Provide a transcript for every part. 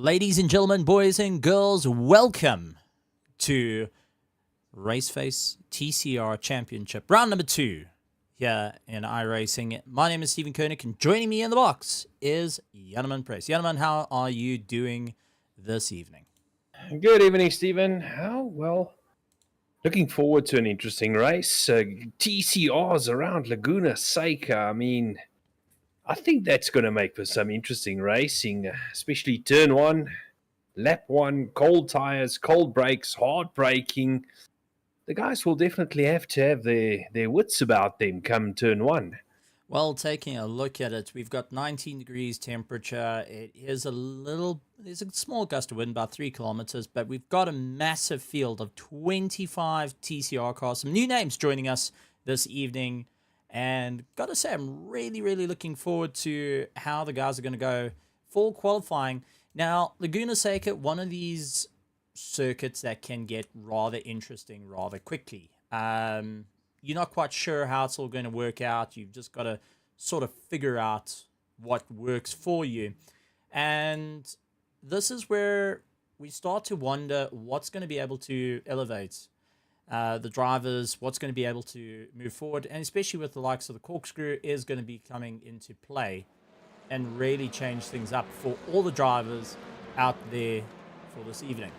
Ladies and gentlemen, boys and girls, welcome to RaceFace TCR Championship, round number 2 here in Iracing. My name is Stephen Koenig, and joining me in the box is Janneman Press. Janneman, how are you doing this evening? Good evening, Stephen. Well, looking forward to an interesting race. TCRs around Laguna Seca. I think that's going to make for some interesting racing, especially turn 1, lap 1, cold tires, cold brakes, hard braking. The guys will definitely have to have their wits about them come turn 1. Well, taking a look at it, we've got 19 degrees temperature. There's a small gust of wind, about 3 kilometers, but we've got a massive field of 25 TCR cars. Some new names joining us this evening. And got to say, I'm really looking forward to how the guys are going to go for qualifying. Now, Laguna Seca, one of these circuits that can get rather interesting rather quickly. You're not quite sure how it's all going to work out. You've just got to sort of figure out what works for you. And this is where we start to wonder what's going to be able to elevate the drivers, what's going to be able to move forward, and especially with the likes of the corkscrew is going to be coming into play and really change things up for all the drivers out there for this evening.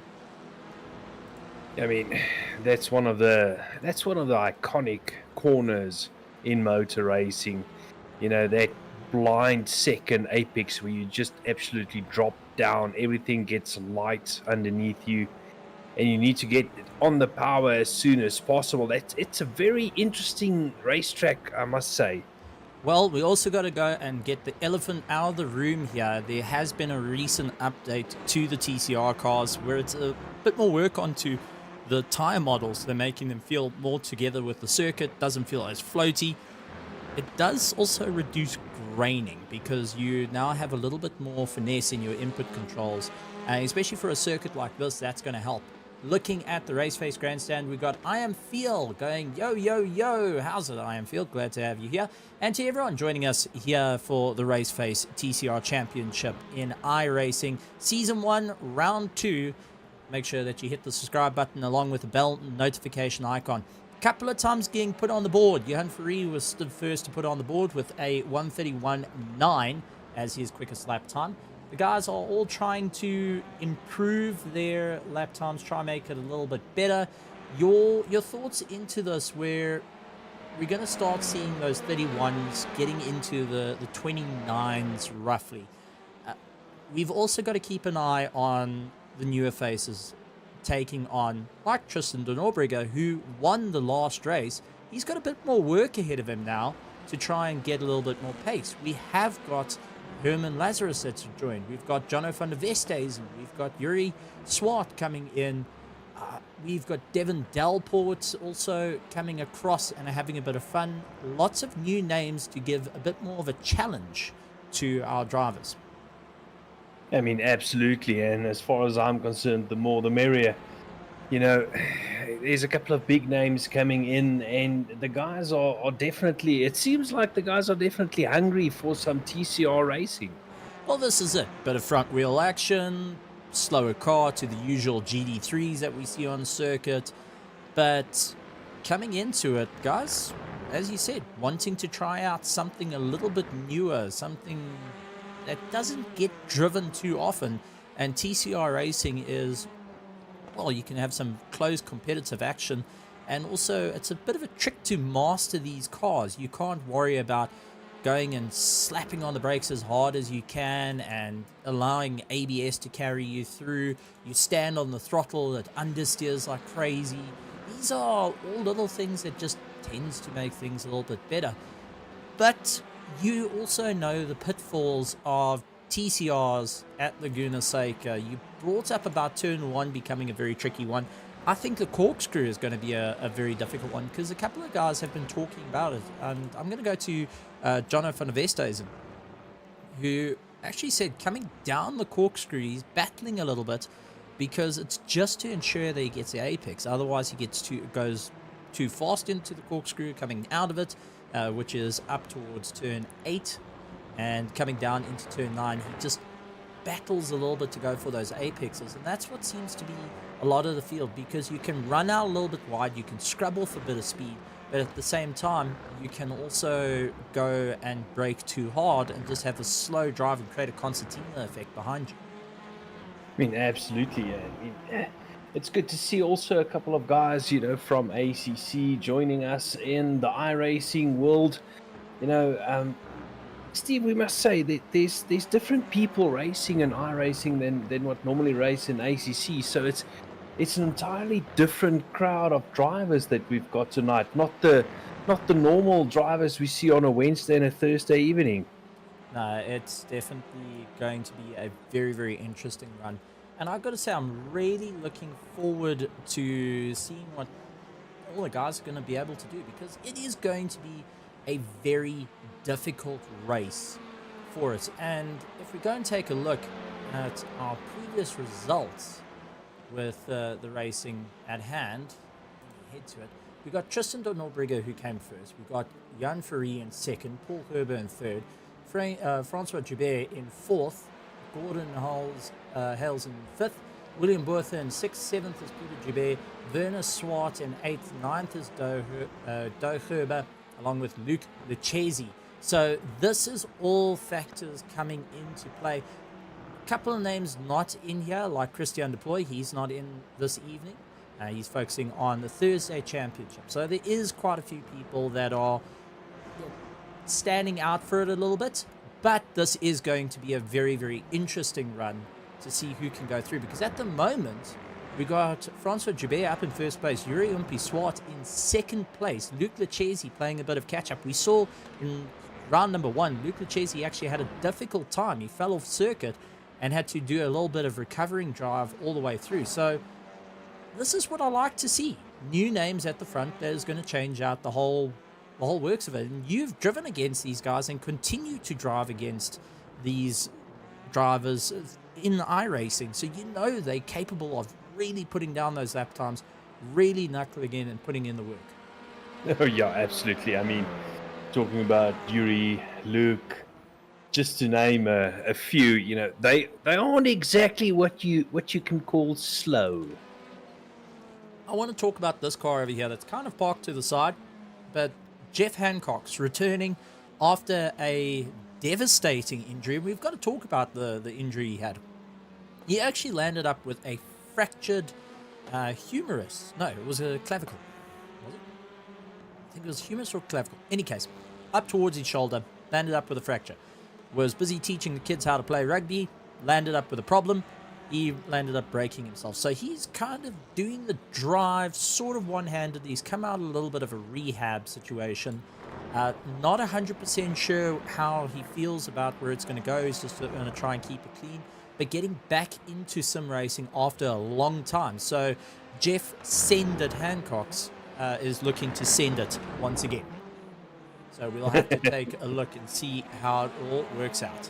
I mean, that's one of the iconic corners in motor racing. You know, that blind second apex where you just absolutely drop down, everything gets light underneath you, and you need to get on the power as soon as possible. It's a very interesting racetrack, I must say. Well, we also got to go and get the elephant out of the room here. There has been a recent update to the TCR cars where it's a bit more work onto the tire models. They're making them feel more together with the circuit, doesn't feel as floaty. It does also reduce graining because you now have a little bit more finesse in your input controls, and especially for a circuit like this, that's going to help. Looking at the RaceFace grandstand, we've got I Am Field going, yo. How's it, I Am Field? Glad to have you here. And to everyone joining us here for the RaceFace TCR Championship in iRacing, Season 1, Round 2. Make sure that you hit the subscribe button along with the bell notification icon. Couple of times getting put on the board. Johan Ferrari was stood first to put on the board with a 1:31.9 as his quickest lap time. The guys are all trying to improve their lap times, try and make it a little bit better. Your thoughts into this, where we're going to start seeing those 31s getting into the 29s roughly. We've also got to keep an eye on the newer faces taking on, like Tristan de Norbrega, who won the last race. He's got a bit more work ahead of him now to try and get a little bit more pace. We have got Herman Lazarus that's joined. We've got Jono van der Westhuizen. We've got Yuri Swart coming in. We've got Devin Delport also coming across and having a bit of fun. Lots of new names to give a bit more of a challenge to our drivers. I mean, absolutely. And as far as I'm concerned, the more the merrier. You know, there's a couple of big names coming in, and the guys are definitely, it seems like the guys are definitely hungry for some TCR racing. Well, this is it. Bit of front wheel action, slower car to the usual GD3s that we see on the circuit. But coming into it, guys, as you said, wanting to try out something a little bit newer, something that doesn't get driven too often. And TCR racing is, well, you can have some close competitive action, and also it's a bit of a trick to master these cars. You can't worry about going and slapping on the brakes as hard as you can and allowing ABS to carry you through. You stand on the throttle, it understeers like crazy. These are all little things that just tends to make things a little bit better. But you also know the pitfalls of TCRs at Laguna Seca. You brought up about turn 1 becoming a very tricky one. I think the corkscrew is going to be a very difficult one because a couple of guys have been talking about it. And I'm going to go to Jono van der Westhuizen, who actually said coming down the corkscrew, he's battling a little bit because it's just to ensure that he gets the apex. Otherwise, he goes too fast into the corkscrew coming out of it, which is up towards turn 8. And coming down into turn 9, he just battles a little bit to go for those apexes, and that's what seems to be a lot of the field, because you can run out a little bit wide, you can scrub off a bit of speed, but at the same time, you can also go and brake too hard and just have a slow drive and create a concertina effect behind you. I mean, absolutely. Yeah. I mean, it's good to see also a couple of guys, from ACC joining us in the iRacing world. Steve, we must say that there's different people racing in iRacing than what normally race in ACC. So it's an entirely different crowd of drivers that we've got tonight. Not the normal drivers we see on a Wednesday and a Thursday evening. No, it's definitely going to be a very, very interesting run. And I've got to say, I'm really looking forward to seeing what all the guys are going to be able to do, because it is going to be a very difficult race for us. And if we go and take a look at our previous results with the racing at hand, head to it, we got Tristan de Norbrigge, who came first. We got Jan Ferry in second, Paul Herber in third, Francois Joubert in fourth, Gordon Hales in fifth, William Bertha in sixth, seventh is Peter Joubert, Werner Swart in eighth, ninth is Do Herber, along with Luc Lucchesi. So this is all factors coming into play. A couple of names not in here, like Christian Deploy, he's not in this evening. He's focusing on the Thursday Championship. So there is quite a few people that are standing out for it a little bit. But this is going to be a very, very interesting run to see who can go through. Because at the moment, we got Francois Joubert up in first place, Yuri Umpi Swart in second place, Luc Lucchesi playing a bit of catch-up. We saw in round number one, Luc Lucchesi actually had a difficult time. He fell off circuit and had to do a little bit of recovering drive all the way through. So this is what I like to see. New names at the front that is going to change out the whole works of it. And you've driven against these guys and continue to drive against these drivers in iRacing. So you know they're capable of really putting down those lap times, really knuckling in and putting in the work. Oh, yeah, absolutely. I mean, talking about Yuri, Luke, just to name a few, they aren't exactly what you can call slow. I want to talk about this car over here that's kind of parked to the side, but Jeff Hancock's returning after a devastating injury. We've got to talk about the injury he had. He actually landed up with a fractured humerus. No, it was a clavicle. Was it? I think it was humerus or clavicle. Any case, up towards his shoulder, landed up with a fracture. Was busy teaching the kids how to play rugby, landed up with a problem. He landed up breaking himself. So he's kind of doing the drive sort of one-handed. He's come out a little bit of a rehab situation. Not 100% sure how he feels about where it's going to go. He's just going to try and keep it clean. But getting back into sim racing after a long time. So Jeff Send It Hancock's is looking to send it once again. So we'll have to take a look and see how it all works out.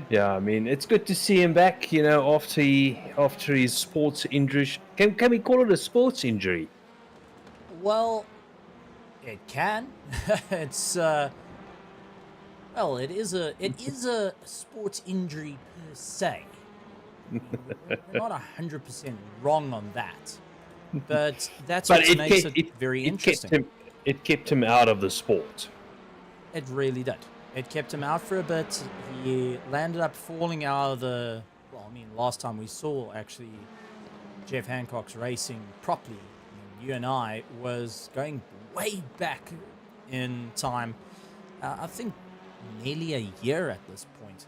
Yeah, I mean, it's good to see him back, after his sports injury. Can we call it a sports injury? Well, it can. It's well, it is a sports injury per se. We're not 100% wrong on that, but that's what makes it very interesting. It kept him out of the sport. It really did. It kept him out for a bit. He landed up falling out of the... Well, I mean, last time we saw, actually, Jeff Hancock's racing properly, you and I, was going way back in time. I think nearly a year at this point.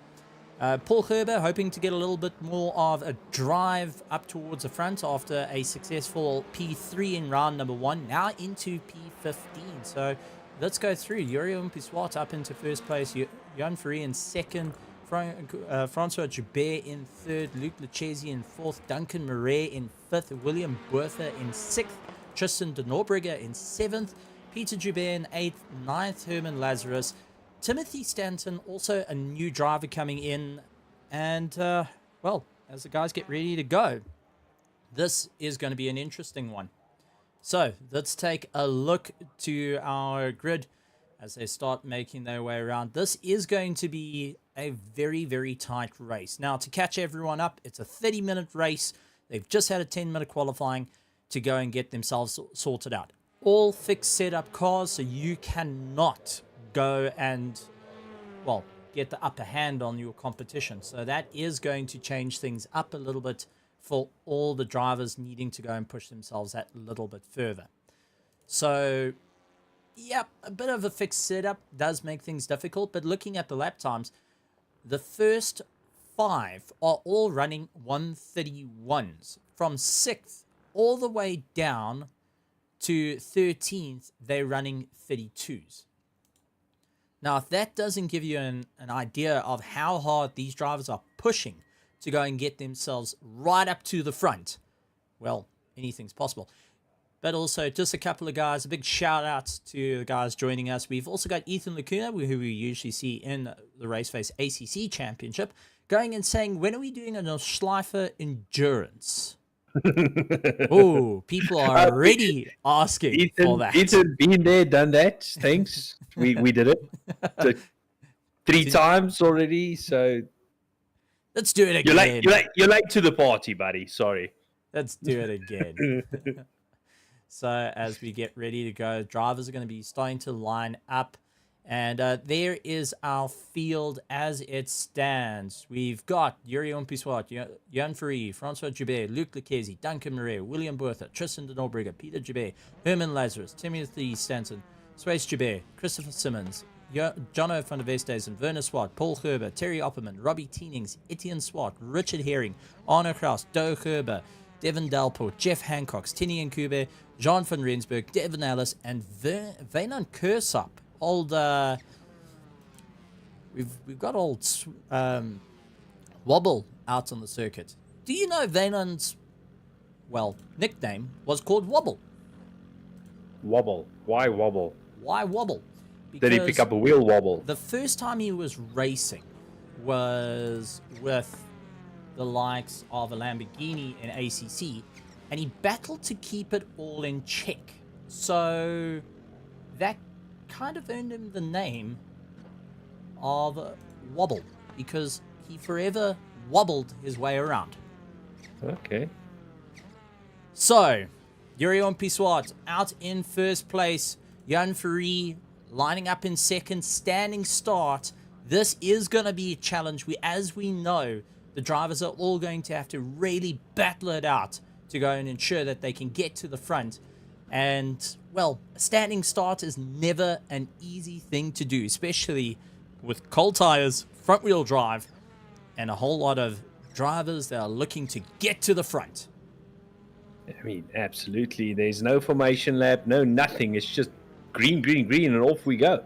Paul Herber hoping to get a little bit more of a drive up towards the front after a successful P3 in round number one, now into P15. So let's go through. Yuri Umpiswat up into first place, Jan Ferry in second, Francois Joubert in third, Luc Lucchesi in fourth, Duncan Murray in fifth, William Bertha in sixth, Tristan de Norbrigge in seventh, Peter Joubert in eighth, ninth, Herman Lazarus, Timothy Stanton, also a new driver coming in. And, well, as the guys get ready to go, this is going to be an interesting one. So let's take a look to our grid as they start making their way around. This is going to be a very, very tight race. Now, to catch everyone up, it's a 30-minute race. They've just had a 10-minute qualifying to go and get themselves sorted out. All fixed setup cars, so you cannot go and, well, get the upper hand on your competition. So that is going to change things up a little bit for all the drivers needing to go and push themselves that little bit further. So, yep, a bit of a fixed setup does make things difficult, but looking at the lap times, the first 5 are all running 131s. From 6th all the way down to 13th, they're running 32s. Now, if that doesn't give you an idea of how hard these drivers are pushing to go and get themselves right up to the front, well, anything's possible. But also, just a couple of guys, a big shout out to the guys joining us. We've also got Ethan Laguna, who we usually see in the RaceFace ACC Championship, going and saying, when are we doing a Schleifer Endurance? Oh, people are already asking for that. Ethan, been there, done that. Thanks. We did it 3 times already. So let's do it again. You're late to the party, buddy. Sorry. Let's do it again. So as we get ready to go, drivers are going to be starting to line up. And there is our field as it stands. We've got Yuri Umpiswat, Jan Ferry, Francois Joubert, Luc Lecchesi, Duncan Murray, William Bertha, Tristan de Norbrigge, Peter Joubert, Herman Lazarus, Timothy Stanton, Swayze Joubert, Christopher Simmons, Jono van der Westhuizen, Werner Swart, Paul Gerber, Terry Opperman, Robbie Teenings, Etienne Swart, Richard Herring, Arno Kraus, Doe Gerber, Devin Dalport, Jeff Hancocks, Tini Nkube, Jean van Rensburg, Devin Ellis, and Wayland Kersop. Old, we've got old Wobble out on the circuit. Do you know Wayland's, well, nickname was called Wobble? Wobble. Why Wobble? Why Wobble? Did he pick up a wheel wobble? The first time he was racing was with the likes of a Lamborghini in ACC, and he battled to keep it all in check. So that kind of earned him the name of Wobble, because he forever wobbled his way around. Okay. So, Yuri Umpiswat out in first place. Jan Ferry lining up in second, standing start. This is going to be a challenge. As we know, the drivers are all going to have to really battle it out to go and ensure that they can get to the front. And, well, a standing start is never an easy thing to do, especially with cold tires, front-wheel drive, and a whole lot of drivers that are looking to get to the front. I mean, absolutely. There's no formation lap, no nothing. It's just green, green, green, and off we go.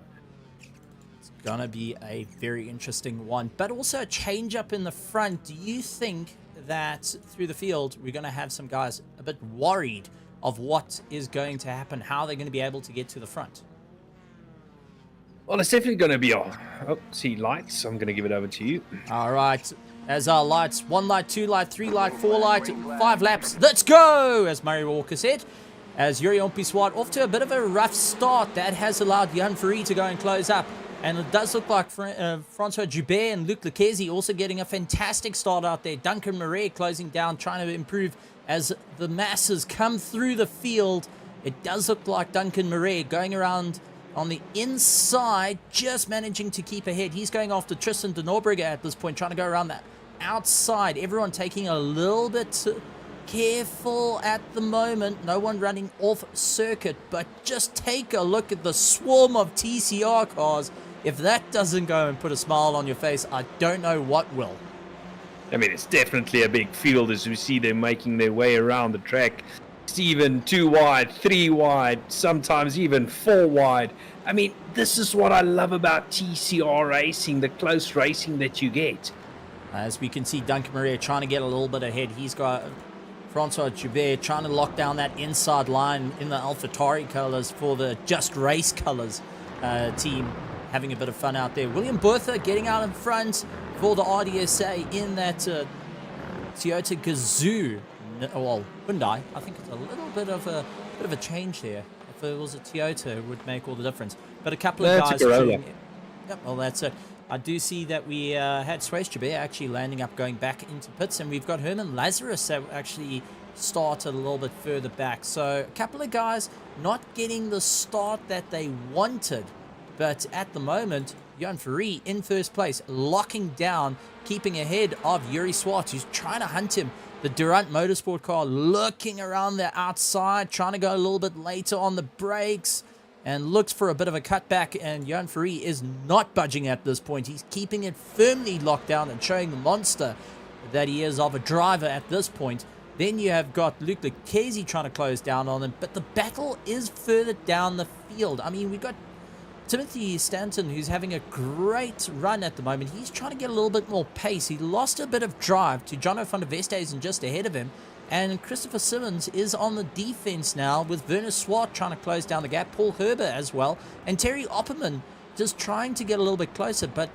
It's going to be a very interesting one, but also a change-up in the front. Do you think that through the field we're going to have some guys a bit worried of what is going to happen, how they're going to be able to get to the front? Well, it's definitely going to be see lights. I'm going to give it over to you. All right. As our lights, 1 light, 2 light, 3 light, 4 light, 5 laps. Let's go, as Murray Walker said. As Yuri Umpiswat off to a bit of a rough start. That has allowed Jan Ferry to go and close up. And it does look like Francois Joubert and Luc Lecchesi also getting a fantastic start out there. Duncan Murray closing down, trying to improve as the masses come through the field. It does look like Duncan Murray going around on the inside, just managing to keep ahead. He's going after Tristan de Norbrigge at this point, trying to go around that outside. Everyone taking a little bit careful at the moment. No one running off circuit, but just take a look at the swarm of TCR cars. If that doesn't go and put a smile on your face, I don't know what will. I mean, it's definitely a big field as we see them making their way around the track. Even 2 wide, 3 wide, sometimes even 4 wide. I mean, this is what I love about TCR racing, the close racing that you get. As we can see, Duncan Murray trying to get a little bit ahead. He's got Francois Joubert trying to lock down that inside line in the AlphaTauri colors for the Just Race colors team. Having a bit of fun out there. William Bertha getting out in front for the RDSA in that Toyota Gazoo. Well, Hyundai. I think it's a little bit of a change there. If it was a Toyota, it would make all the difference. But a couple of guys. Yep, well, that's it. I do see that we had Swayze Chabert actually landing up going back into pits, and we've got Herman Lazarus that actually started a little bit further back. So a couple of guys not getting the start that they wanted, but at the moment, Jan Ferree in first place, locking down, keeping ahead of Yuri Swart, who's trying to hunt him. The Durant Motorsport car looking around the outside, trying to go a little bit later on the brakes, and looks for a bit of a cutback, and Jan Ferree is not budging at this point. He's keeping it firmly locked down and showing the monster that he is of a driver at this point. Then you have got Luke Lucchesi trying to close down on him, but the battle is further down the field. I mean, we've got Timothy Stanton, who's having a great run at the moment. He's trying to get a little bit more pace. He lost a bit of drive to Jono van der Westhuizen just ahead of him. And Christopher Simmons is on the defense now with Werner Swart trying to close down the gap. Paul Herber as well. And Terry Opperman just trying to get a little bit closer. But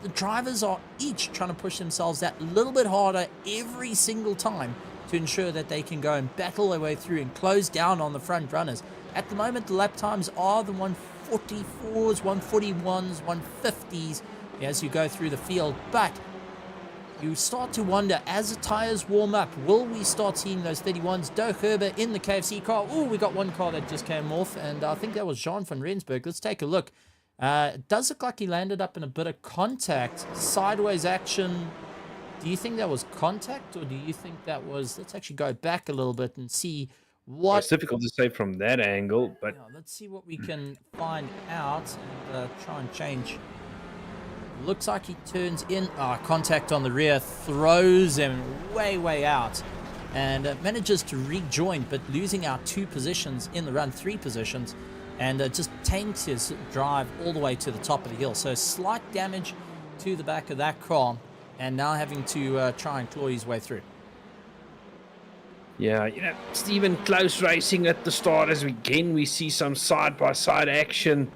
the drivers are each trying to push themselves that little bit harder every single time to ensure that they can go and battle their way through and close down on the front runners. At the moment, the lap times are the 144s, 141s, 150s as you go through the field. But you start to wonder, as the tires warm up, will we start seeing those 31s? Doug Herber in the KFC car. Oh, we got one car that just came off, and I think that was Jean van Rensburg. Let's take a look. It does look like he landed up in a bit of contact, sideways action. Do you think that was contact, or do you think that was... Let's actually go back a little bit and see what... It's difficult to say from that angle, but... Yeah, let's see what we can find out and try and change. Looks like he turns in. Contact on the rear, throws him way out, and manages to rejoin, but losing out 2 positions in the run, 3 positions, and just tanked his drive all the way to the top of the hill. So slight damage to the back of that car, and now having to try and claw his way through. Yeah, Stephen, close racing at the start as we see some side-by-side action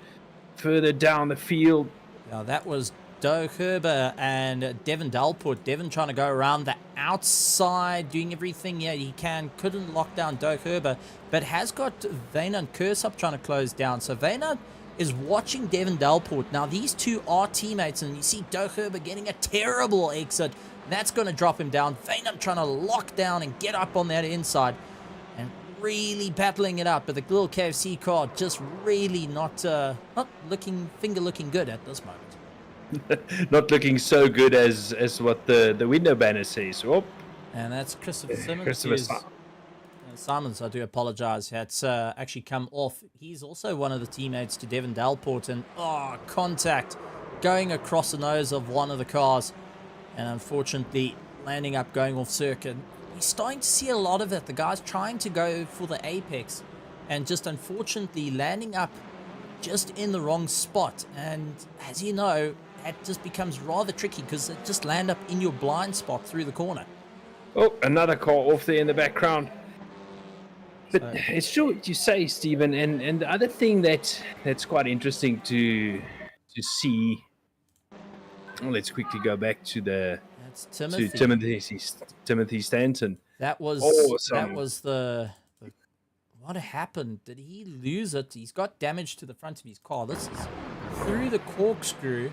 further down the field. Now that was Doug Herber and Devin Dalport. Devin trying to go around the outside, doing everything he can. Couldn't lock down Doug Herber, but has got Vaynant Kursup trying to close down. So Vaynant is watching Devin Dalport. Now these two are teammates, and you see Doug Herber getting a terrible exit. That's going to drop him down. Vaynant trying to lock down and get up on that inside and really battling it out. But the little KFC car just really not looking good at this moment. Not looking so good as what the window banner says. Oh. And that's Christopher Simmons. Simons, I do apologize. That's actually come off. He's also one of the teammates to Devin Dalport. And contact going across the nose of one of the cars. And unfortunately, landing up going off circuit. We're starting to see a lot of it. The guys trying to go for the apex. And just unfortunately landing up just in the wrong spot. And as you know, it just becomes rather tricky because it just land up in your blind spot through the corner. Oh, another car off there in the background. But it's true what you say, Stephen. And the other thing that's quite interesting to see. Well, let's quickly go back to Timothy Stanton. That was the what happened? Did he lose it? He's got damage to the front of his car. This is through the corkscrew.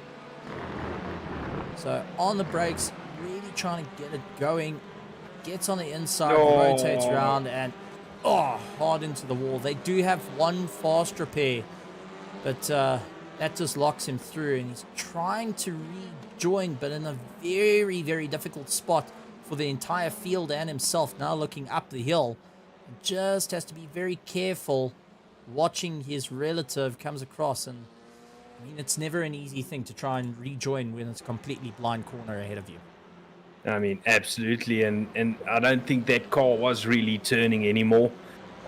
So on the brakes, really trying to get it going. Gets on the inside, rotates around, and hard into the wall. They do have one fast repair, but that just locks him through, and he's trying to rejoin, but in a very, very difficult spot for the entire field and himself. Now looking up the hill, just has to be very careful watching his relative comes across. And I mean, it's never an easy thing to try and rejoin when it's a completely blind corner ahead of you. I mean, absolutely, and I don't think that car was really turning anymore.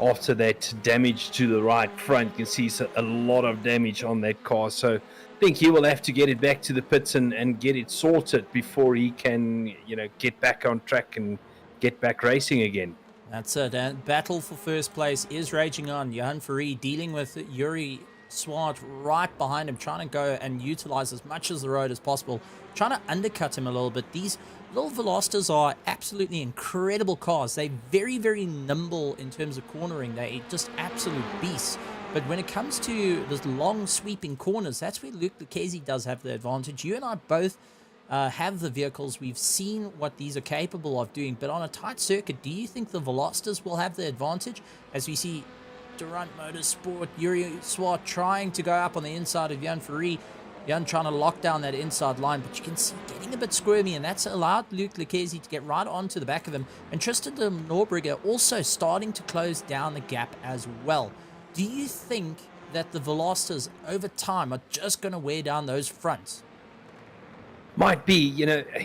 After that damage to the right front, you can see a lot of damage on that car. So I think he will have to get it back to the pits and get it sorted before he can, get back on track and get back racing again. That's it. And battle for first place is raging on. Johan Ferree dealing with Yuri Swart right behind him, trying to go and utilize as much of the road as possible, trying to undercut him a little bit. These little Velosters are absolutely incredible cars. They're very, very nimble in terms of cornering. They're just absolute beasts. But when it comes to those long sweeping corners, that's where Luke Lucchese does have the advantage. You and I both have the vehicles. We've seen what these are capable of doing. But on a tight circuit, do you think the Velocitas will have the advantage? As we see Durant Motorsport, Yuri Swart trying to go up on the inside of Jan Ferrari. Jan trying to lock down that inside line, but you can see getting a bit squirmy, and that's allowed Luke Lucchese to get right onto the back of him. And Tristan de Norberger also starting to close down the gap as well. Do you think that the Velocitas over time are just going to wear down those fronts? Might be.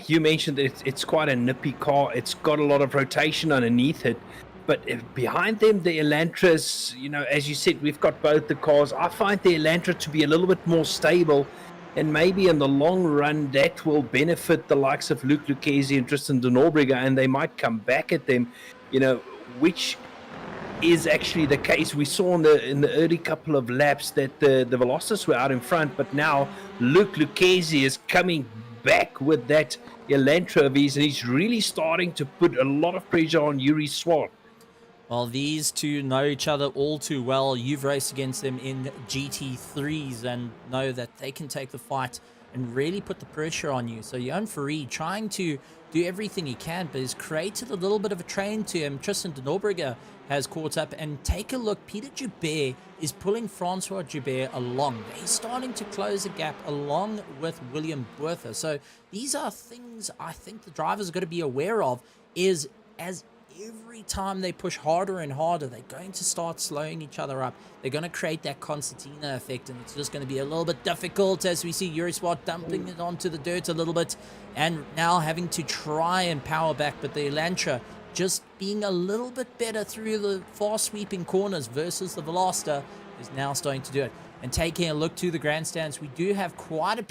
You mentioned that it's quite a nippy car. It's got a lot of rotation underneath it. But behind them, the Elantras, as you said, we've got both the cars. I find the Elantra to be a little bit more stable. And maybe in the long run, that will benefit the likes of Luke Lucchese and Tristan de Norberger, and they might come back at them, which is actually the case. We saw in the early couple of laps that the Velocitas were out in front, but now Luke Lucchese is coming back with that Elantra of his, and he's really starting to put a lot of pressure on Yuri Swart. Well, these two know each other all too well. You've raced against them in GT3s and know that they can take the fight and really put the pressure on you. So Jan Ferrari trying to do everything he can, but has created a little bit of a train to him. Tristan de Norberger has caught up, and take a look. Peter Joubert is pulling Francois Joubert along. They're starting to close the gap along with William Bertha. So these are things I think the drivers are going to be aware of, is as every time they push harder and harder, they're going to start slowing each other up. They're going to create that concertina effect, and it's just going to be a little bit difficult, as we see Yuri Swart dumping it onto the dirt a little bit, and now having to try and power back. But the Elantra just being a little bit better through the fast sweeping corners versus the Veloster is now starting to do it. And taking a look to the grandstands, we do have quite a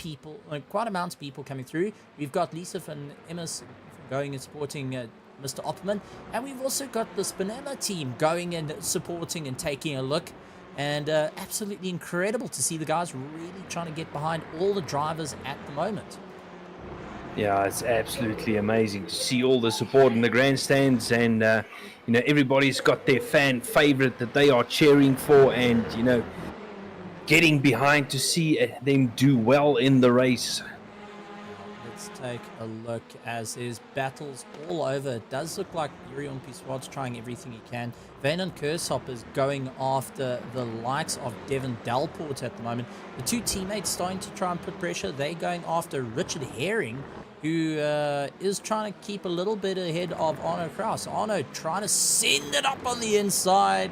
amount of people coming through. We've got Lisa van Emmes going and supporting Mr. Opperman, and we've also got the Spinella team going and supporting and taking a look, and absolutely incredible to see the guys really trying to get behind all the drivers at the moment. Yeah, it's absolutely amazing to see all the support in the grandstands, and everybody's got their fan favorite that they are cheering for, and getting behind to see them do well in the race. Let's take a look as there's battles all over. It does look like Yurion Piswad's trying everything he can. Vanan Kersop is going after the likes of Devin Delport at the moment. The two teammates starting to try and put pressure. They're going after Richard Herring, who is trying to keep a little bit ahead of Arno Kraus. Arno trying to send it up on the inside.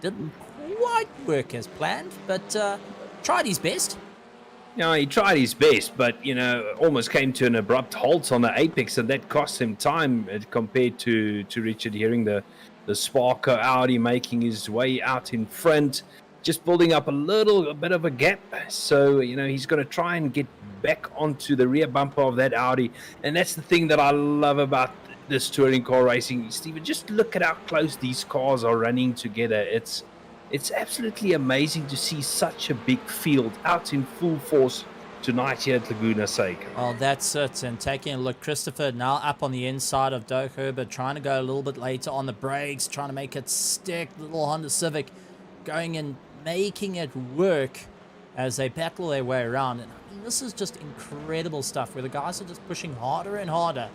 Didn't quite work as planned, but tried his best. He tried his best, but, almost came to an abrupt halt on the apex, and that cost him time compared to Richard Herring, the Sparker Audi making his way out in front, just building up a bit of a gap. So, he's going to try and get back onto the rear bumper of that Audi. And that's the thing that I love about this touring car racing, Stephen. Just look at how close these cars are running together. It's absolutely amazing to see such a big field out in full force tonight here at Laguna Seca. Well, that's it. And taking a look, Christopher now up on the inside of Doug Herbert, trying to go a little bit later on the brakes, trying to make it stick. Little Honda Civic going and making it work as they battle their way around. And I mean, this is just incredible stuff where the guys are just pushing harder and harder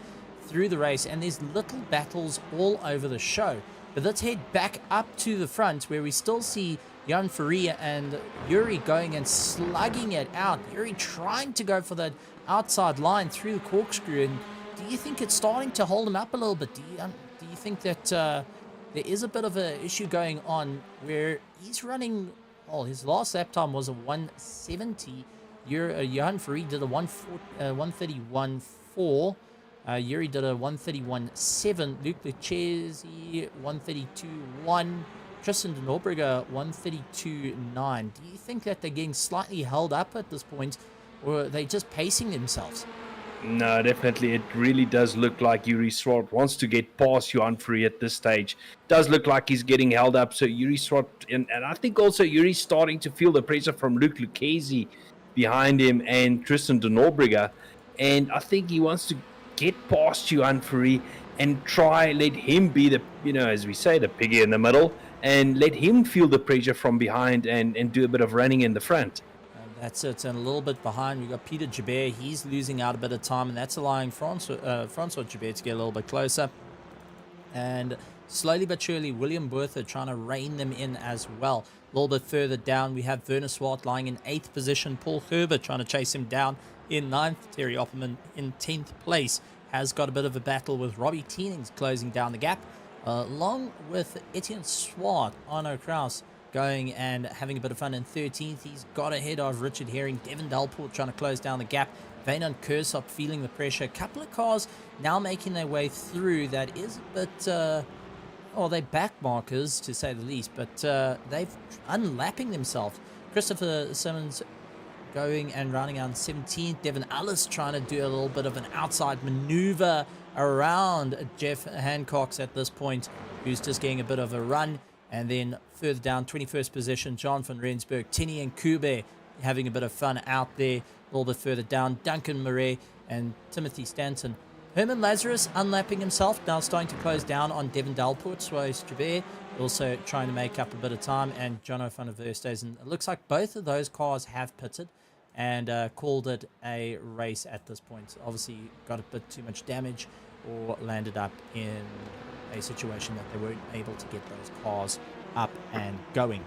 through the race, and there's little battles all over the show. But let's head back up to the front where we still see Jan Ferrari and Yuri going and slugging it out. Yuri trying to go for that outside line through the corkscrew. And do you think it's starting to hold him up a little bit? Do you think that there is a bit of an issue going on where he's running? Well, his last lap time was a 170. Jan Ferrari did a 131.4. Yuri did a 131.7. Luke Lucchese 132.1. Tristan de Norberger 132.9. Do you think that they're getting slightly held up at this point, or are they just pacing themselves? No, definitely. It really does look like Yuri Swart wants to get past Jan Ferrari at this stage. Does look like he's getting held up. So Yuri Swart, and I think also Yuri's starting to feel the pressure from Luke Lucchese behind him and Tristan de Norberger. And I think he wants to get past Jan Ferrari and try let him be the, as we say, the piggy in the middle, and let him feel the pressure from behind and do a bit of running in the front. That's it, and a little bit behind, we've got Peter Gibert. He's losing out a bit of time, and that's allowing Francois Gibert to get a little bit closer. And slowly but surely, William Bertha trying to rein them in as well. A little bit further down, we have Werner Swart lying in 8th position. Paul Herbert trying to chase him down in 9th. Terry Opperman in 10th place has got a bit of a battle with Robbie Teenings closing down the gap, along with Etienne Swart, Arno Kraus going and having a bit of fun in 13th. He's got ahead of Richard Herring. Devin Delport trying to close down the gap. Veynon Kersop feeling the pressure. A couple of cars now making their way through. That is a bit, they're back markers to say the least, but they've unlapping themselves. Christopher Simmons going and running on 17th. Devin Ellis trying to do a little bit of an outside maneuver around Jeff Hancock's at this point, who's just getting a bit of a run. And then further down, 21st position, John van Rensburg, Tinny and Kube having a bit of fun out there. A little bit further down, Duncan Murray and Timothy Stanton. Herman Lazarus unlapping himself, now starting to close down on Devin Delport. Suarez Javert also trying to make up a bit of time, and Jono van der Verstegen. It looks like both of those cars have pitted and called it a race at this point. Obviously got a bit too much damage or landed up in a situation that they weren't able to get those cars up and going.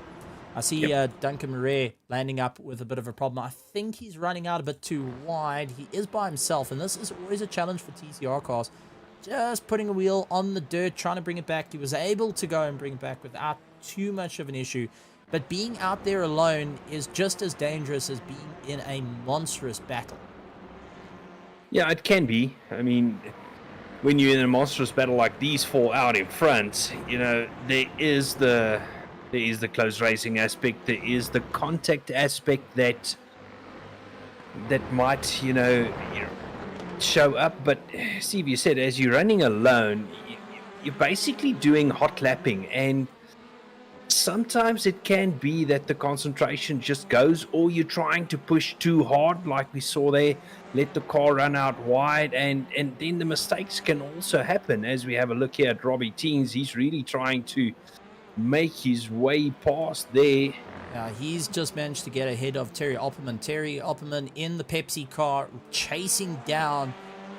I see Duncan Murray landing up with a bit of a problem. I think he's running out a bit too wide. He is by himself, and this is always a challenge for TCR cars. Just putting a wheel on the dirt, trying to bring it back. He was able to go and bring it back without too much of an issue. But being out there alone is just as dangerous as being in a monstrous battle. Yeah, it can be. I mean, when you're in a monstrous battle like these four out in front, there is the close racing aspect, there is the contact aspect that might show up. But Steve, you said as you're running alone, you're basically doing hot lapping, and sometimes it can be that the concentration just goes, or you're trying to push too hard like we saw there, let the car run out wide, and then the mistakes can also happen. As we have a look here at Robbie Teens, he's really trying to make his way past there. He's just managed to get ahead of Terry Opperman. Terry Opperman in the Pepsi car chasing down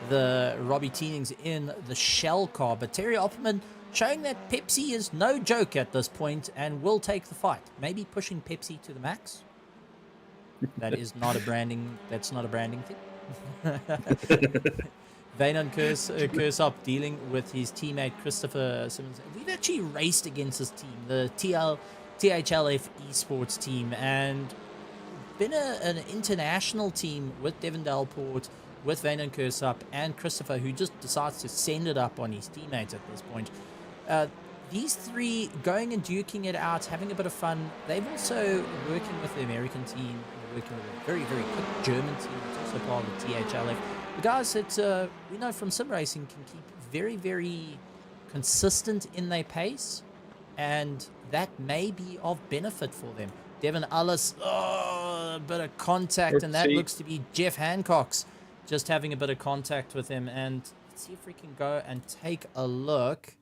the Robbie Teenings in the Shell car, but Terry Opperman showing that Pepsi is no joke at this point and will take the fight. Maybe pushing Pepsi to the max. That is not a branding. That's not a branding thing. Veynon Kersop dealing with his teammate Christopher Simmons. We've actually raced against this team, the THLF esports team, and been an international team with Devin Delport, with Veynon Kersop and Christopher, who just decides to send it up on his teammates at this point. These three going and duking it out, having a bit of fun. They've also working with the American team, working with a very, very quick German team. It's also part of the THLF. The guys that we know from sim racing can keep very, very consistent in their pace, and that may be of benefit for them. Devin Ellis, a bit of contact, and that looks to be Jeff Hancock's just having a bit of contact with him. And let's see if we can go and take a look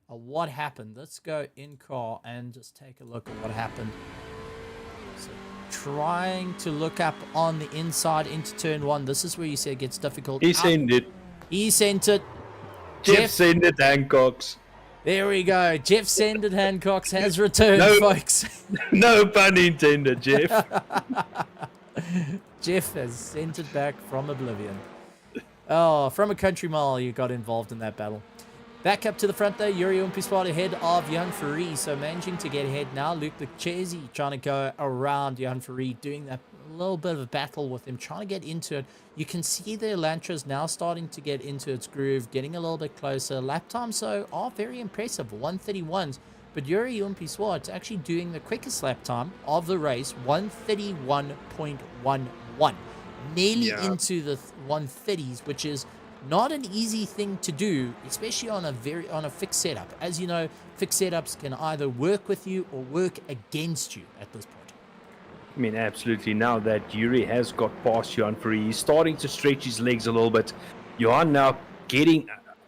at what happened. Let's go in car and just take a look at what happened. So trying to look up on the inside into turn one. This is where you say it gets difficult. He sent it. He sent it. Jeff sent it, Hancock's. There we go. Jeff Sended Hancock's has returned, folks. No pun intended, Jeff. Jeff has sent it back from oblivion. Oh, from a country mile, you got involved in that battle. Back up to the front though, Yuri Umpiswad ahead of Jan Ferree, so managing to get ahead now. Luke Lecchesi trying to go around Jan Ferree, doing that little bit of a battle with him, trying to get into it. You can see the Elantras now starting to get into its groove, getting a little bit closer. Lap times, so are very impressive, 131s. But Yuri Umpiswad actually doing the quickest lap time of the race, 131.11. Nearly into the 130s, which is not an easy thing to do, especially on a fixed setup. As you know, fixed setups can either work with you or work against you at this point. I mean, absolutely. Now that Yuri has got past Jan Ferree, he's starting to stretch his legs a little bit. Johan now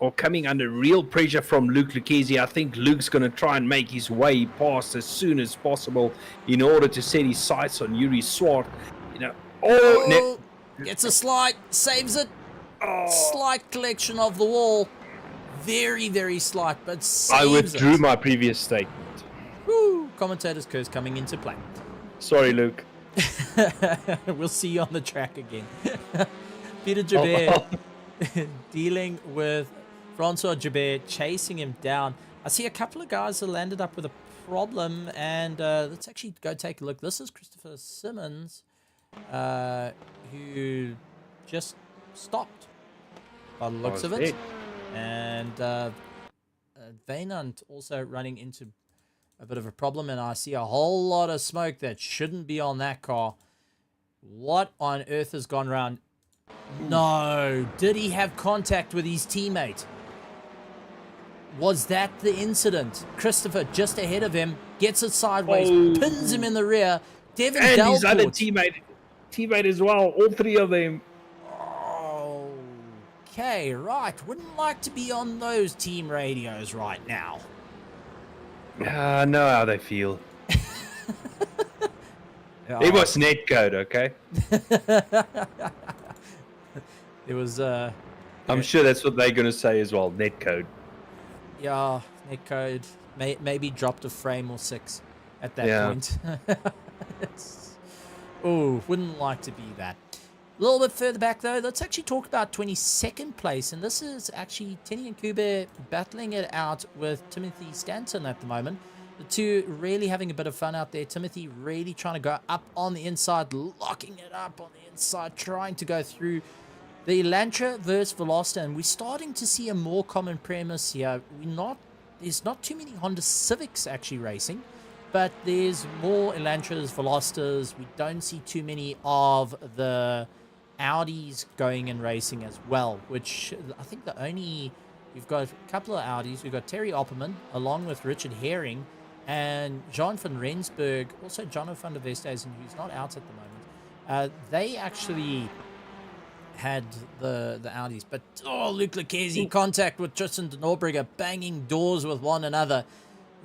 are coming under real pressure from Luke Lucchesi. I think Luke's going to try and make his way past as soon as possible in order to set his sights on Yuri Swart. Gets a slide, saves it. Slight collection of the wall. Very, very slight, but saves I withdrew it. my previous statement. Woo! Commentator's curse coming into play. Sorry, Luke. We'll see you on the track again. Peter Joubert dealing with Francois Joubert, chasing him down. I see a couple of guys that landed up with a problem, and let's actually go take a look. This is Christopher Simmons, who just stopped by the looks of it. And Vainant also running into a bit of a problem, and I see a whole lot of smoke that shouldn't be on that car. What on earth has gone wrong? No, did he have contact with his teammate? Was that the incident? Christopher just ahead of him, gets it sideways, pins him in the rear. Devin and Delport. his other teammate as well, all three of them. Okay, right. Wouldn't like to be on those team radios right now. I know how they feel. It was netcode, okay? It was, I'm sure that's what they're going to say as well, netcode. Yeah, netcode. Maybe dropped a frame or 6 at that point. Wouldn't like to be that. A little bit further back, though, let's actually talk about 22nd place. And this is actually Tenny and Kuber battling it out with Timothy Stanton at the moment. The two really having a bit of fun out there. Timothy really trying to go up on the inside, locking it up on the inside, trying to go through the Elantra versus Veloster. And we're starting to see a more common premise here. There's not too many Honda Civics actually racing, but there's more Elantras, Velosters. We don't see too many of the Audis going and racing as well, which I think we've got a couple of Audis. We've got Terry Opperman along with Richard Herring and John van Rensburg, also John van der Westhuizen, who's not out at the moment. They actually had the Audis, but Luke Lucchesi contact with Tristan de Norbrigge, banging doors with one another.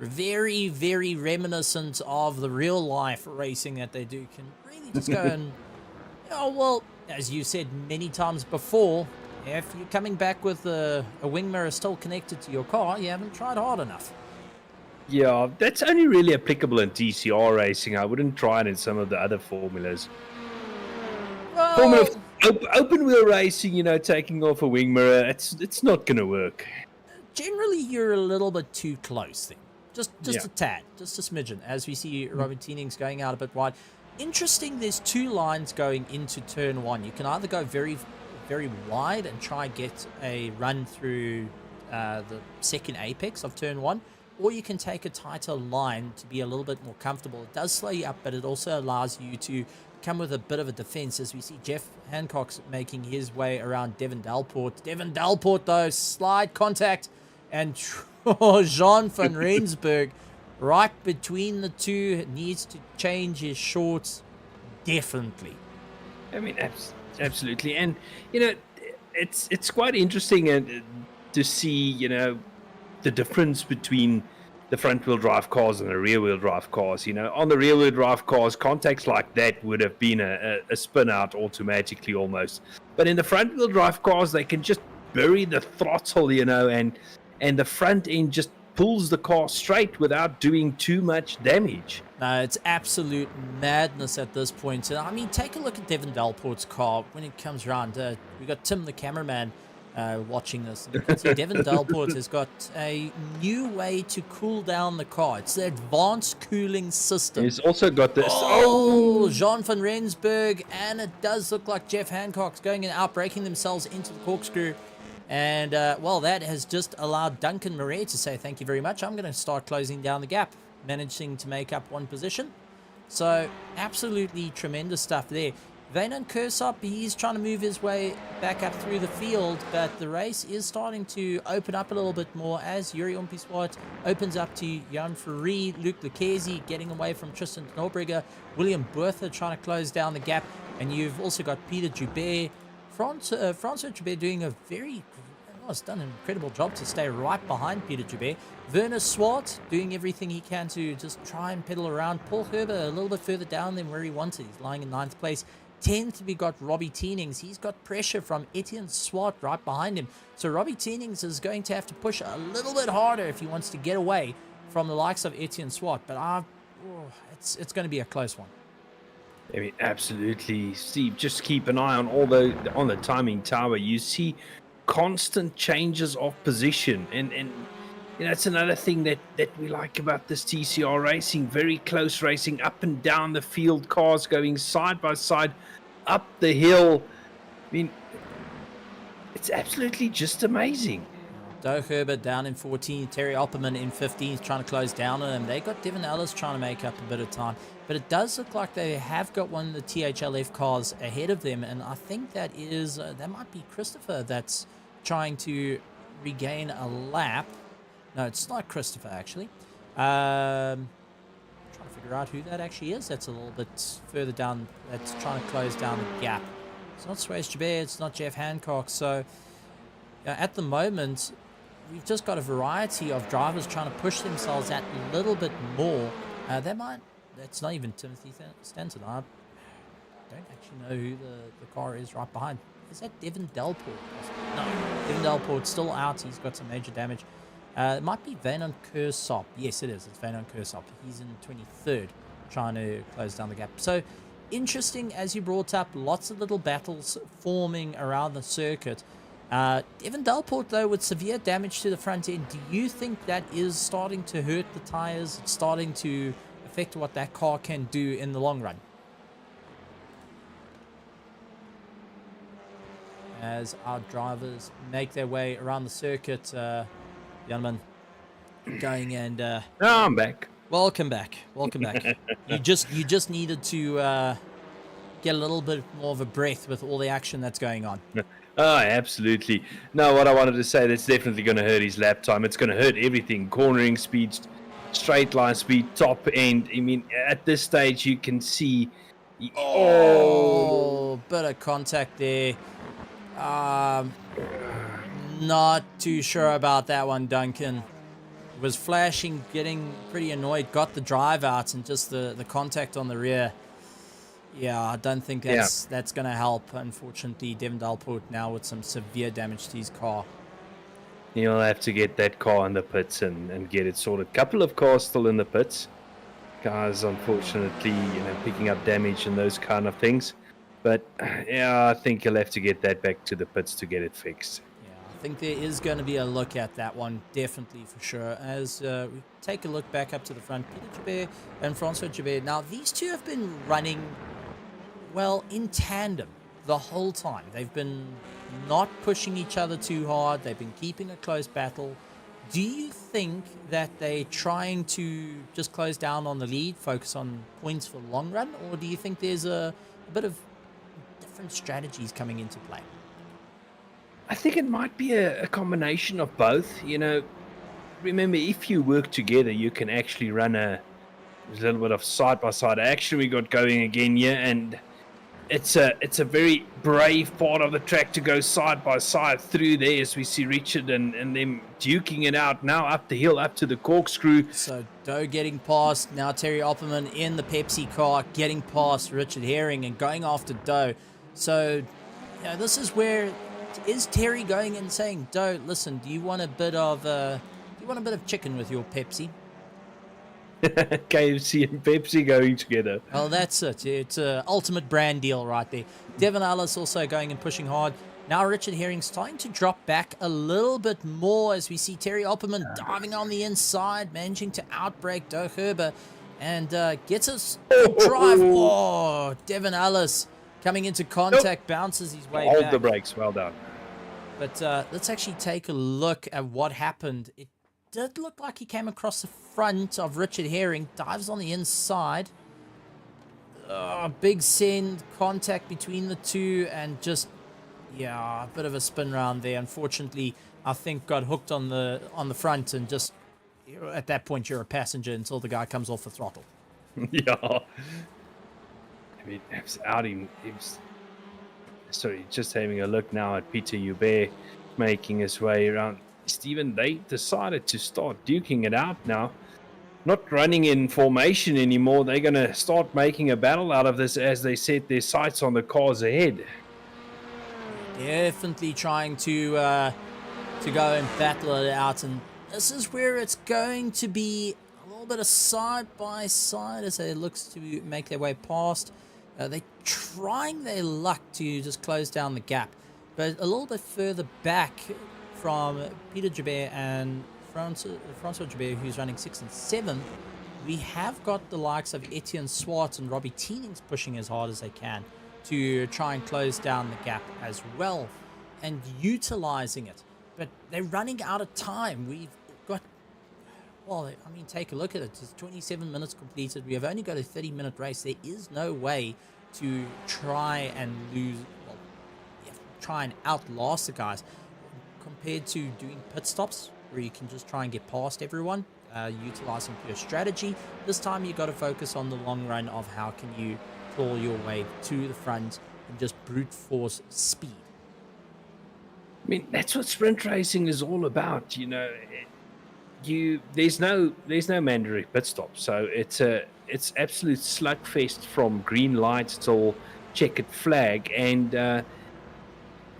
Very, very reminiscent of the real life racing that they do. Can really just go and, as you said many times before, if you're coming back with a wing mirror still connected to your car, you haven't tried hard enough. Yeah, that's only really applicable in TCR racing. I wouldn't try it in some of the other formulas. Open wheel racing, taking off a wing mirror, it's not going to work. Generally, you're a little bit too close then. Just a tad, just a smidgen, as we see Robin Teenings going out a bit wide. Interesting, there's 2 lines going into turn 1. You can either go very, very wide and try and get a run through the second apex of turn 1, or you can take a tighter line to be a little bit more comfortable. It does slow you up, but it also allows you to come with a bit of a defense, as we see Jeff Hancock's making his way around Devin Delport. Devin Delport, though, slide contact, and Jean van Rensburg right between the two, needs to change his shorts, definitely. I mean, absolutely. And, it's quite interesting to see, the difference between the front-wheel drive cars and the rear-wheel drive cars. On the rear-wheel drive cars, contacts like that would have been a spin-out automatically almost. But in the front-wheel drive cars, they can just bury the throttle, and the front end just pulls the car straight without doing too much damage. No, it's absolute madness at this point. And I mean, take a look at Devin Delport's car when it comes around. We got Tim, the cameraman, watching this. And you can see Devin Delport has got a new way to cool down the car. It's the advanced cooling system. He's also got this. Jean van Rensburg, and it does look like Jeff Hancock's going and outbraking themselves into the corkscrew. And, that has just allowed Duncan Murray to say thank you very much. I'm going to start closing down the gap, managing to make up 1 position. So, absolutely tremendous stuff there. Vainan Kursop, he's trying to move his way back up through the field, but the race is starting to open up a little bit more as Yuri Umpiswat opens up to Jan Ferree, Luke Lucchesi getting away from Tristan Norbrigge, William Bertha trying to close down the gap, and you've also got Peter Joubert, Francois Joubert doing a very, has done an incredible job to stay right behind Peter Joubert. Werner Swart doing everything he can to just try and pedal around. Paul Herber a little bit further down than where he wanted. He's lying in 9th place. 10th, we got Robbie Teenings. He's got pressure from Etienne Swart right behind him. So Robbie Teenings is going to have to push a little bit harder if he wants to get away from the likes of Etienne Swart. But it's going to be a close one. I mean, absolutely, Steve. Just keep an eye on on the timing tower. You see constant changes of position, and you know, it's another thing that we like about this TCR racing. Very close racing, up and down the field, cars going side by side, up the hill. I mean, it's absolutely just amazing. Doug Herbert down in 14th, Terry Opperman in 15th, trying to close down on him. They got Devin Ellis trying to make up a bit of time, but it does look like they have got one of the THLF cars ahead of them, and I think that is that might be Christopher that's trying to regain a lap. No, it's not Christopher actually. Trying to figure out who that actually is. That's a little bit further down. That's trying to close down the gap. It's not Swayze Joubert. It's not Jeff Hancock. So at the moment, we've just got a variety of drivers trying to push themselves that little bit more. That's not even Timothy Stanton. I don't actually know who the car is right behind. Is that Devin Delport? No, Devin Delport's still out. He's got some major damage. It might be Vanon Kersop. Yes, it is. It's Vanon Kersop. He's in 23rd, trying to close down the gap. So interesting, as you brought up, lots of little battles forming around the circuit. Devin Delport, though, with severe damage to the front end, do you think that is starting to hurt the tires? It's starting to affect what that car can do in the long run? As our drivers make their way around the circuit, Janman going and... No, I'm back. Welcome back. Welcome back. You just needed to get a little bit more of a breath with all the action that's going on. Oh, absolutely. No, what I wanted to say, that's definitely going to hurt his lap time. It's going to hurt everything. Cornering speed, straight line speed, top end. I mean, at this stage, you can see... Oh, bit of contact there. Not too sure about that one, Duncan. Was flashing, getting pretty annoyed, got the drive out, and just the contact on the rear. Yeah, I don't think that's going to help. Unfortunately, Devin Delport now with some severe damage to his car. He'll have to get that car in the pits and get it sorted. Couple of cars still in the pits. Guys, unfortunately, picking up damage and those kind of things. But yeah, I think he'll have to get that back to the pits to get it fixed. Yeah, I think there is going to be a look at that one, definitely for sure. As we take a look back up to the front, Peter Joubert and Francois Joubert. Now, these two have been running, well, in tandem the whole time. They've been not pushing each other too hard. They've been keeping a close battle. Do you think that they're trying to just close down on the lead, focus on points for the long run, or do you think there's a bit of different strategies coming into play? I think it might be a combination of both. Remember, if you work together, you can actually run a little bit of side-by-side action we got going again here, and it's a very brave part of the track to go side-by-side through there, as we see Richard and them duking it out now up the hill, up to the corkscrew. So Doe getting past, now Terry Opperman in the Pepsi car, getting past Richard Herring and going after Doe. So, this is where, is Terry going and saying, Doe, listen, do you want a bit of chicken with your Pepsi? KFC and Pepsi going together. Well, that's it. It's an ultimate brand deal right there. Devin Ellis also going and pushing hard. Now Richard Herring starting to drop back a little bit more as we see Terry Opperman diving on the inside, managing to outbrake Doe Herber and gets us a drive. Oh, Devin Ellis coming into contact, bounces his way back. Hold the brakes. Well done. But let's actually take a look at what happened. It did look like he came across the front of Richard Herring, dives on the inside. Big send, contact between the two, and just, a bit of a spin round there. Unfortunately, I think got hooked on the front, and just, at that point, you're a passenger until the guy comes off the throttle. Yeah. I mean, it's out in... Sorry, just having a look now at Peter Joubert. making his way around. Stephen, they decided to start duking it out now. Not running in formation anymore. They're going to start making a battle out of this as they set their sights on the cars ahead. Definitely trying to go and battle it out, and this is where it's going to be a little bit of side by side as it looks to make their way past. They're trying their luck to just close down the gap, but a little bit further back from Peter Jabert and Francois Jabert, who's running 6th and 7th, we have got the likes of Etienne Swart and Robbie Teenings pushing as hard as they can to try and close down the gap as well and utilizing it. But they're running out of time. We've got, well, I mean, take a look at it. It's 27 minutes completed. We have only got a 30-minute race. There is no way to try and lose, well, try and outlast the guys compared to doing pit stops where you can just try and get past everyone, utilizing pure strategy. This time you got to focus on the long run of how can you claw your way to the front and just brute force speed. I mean, that's what sprint racing is all about. There's no mandatory pit stop, so it's absolute slugfest from green lights till checkered flag, and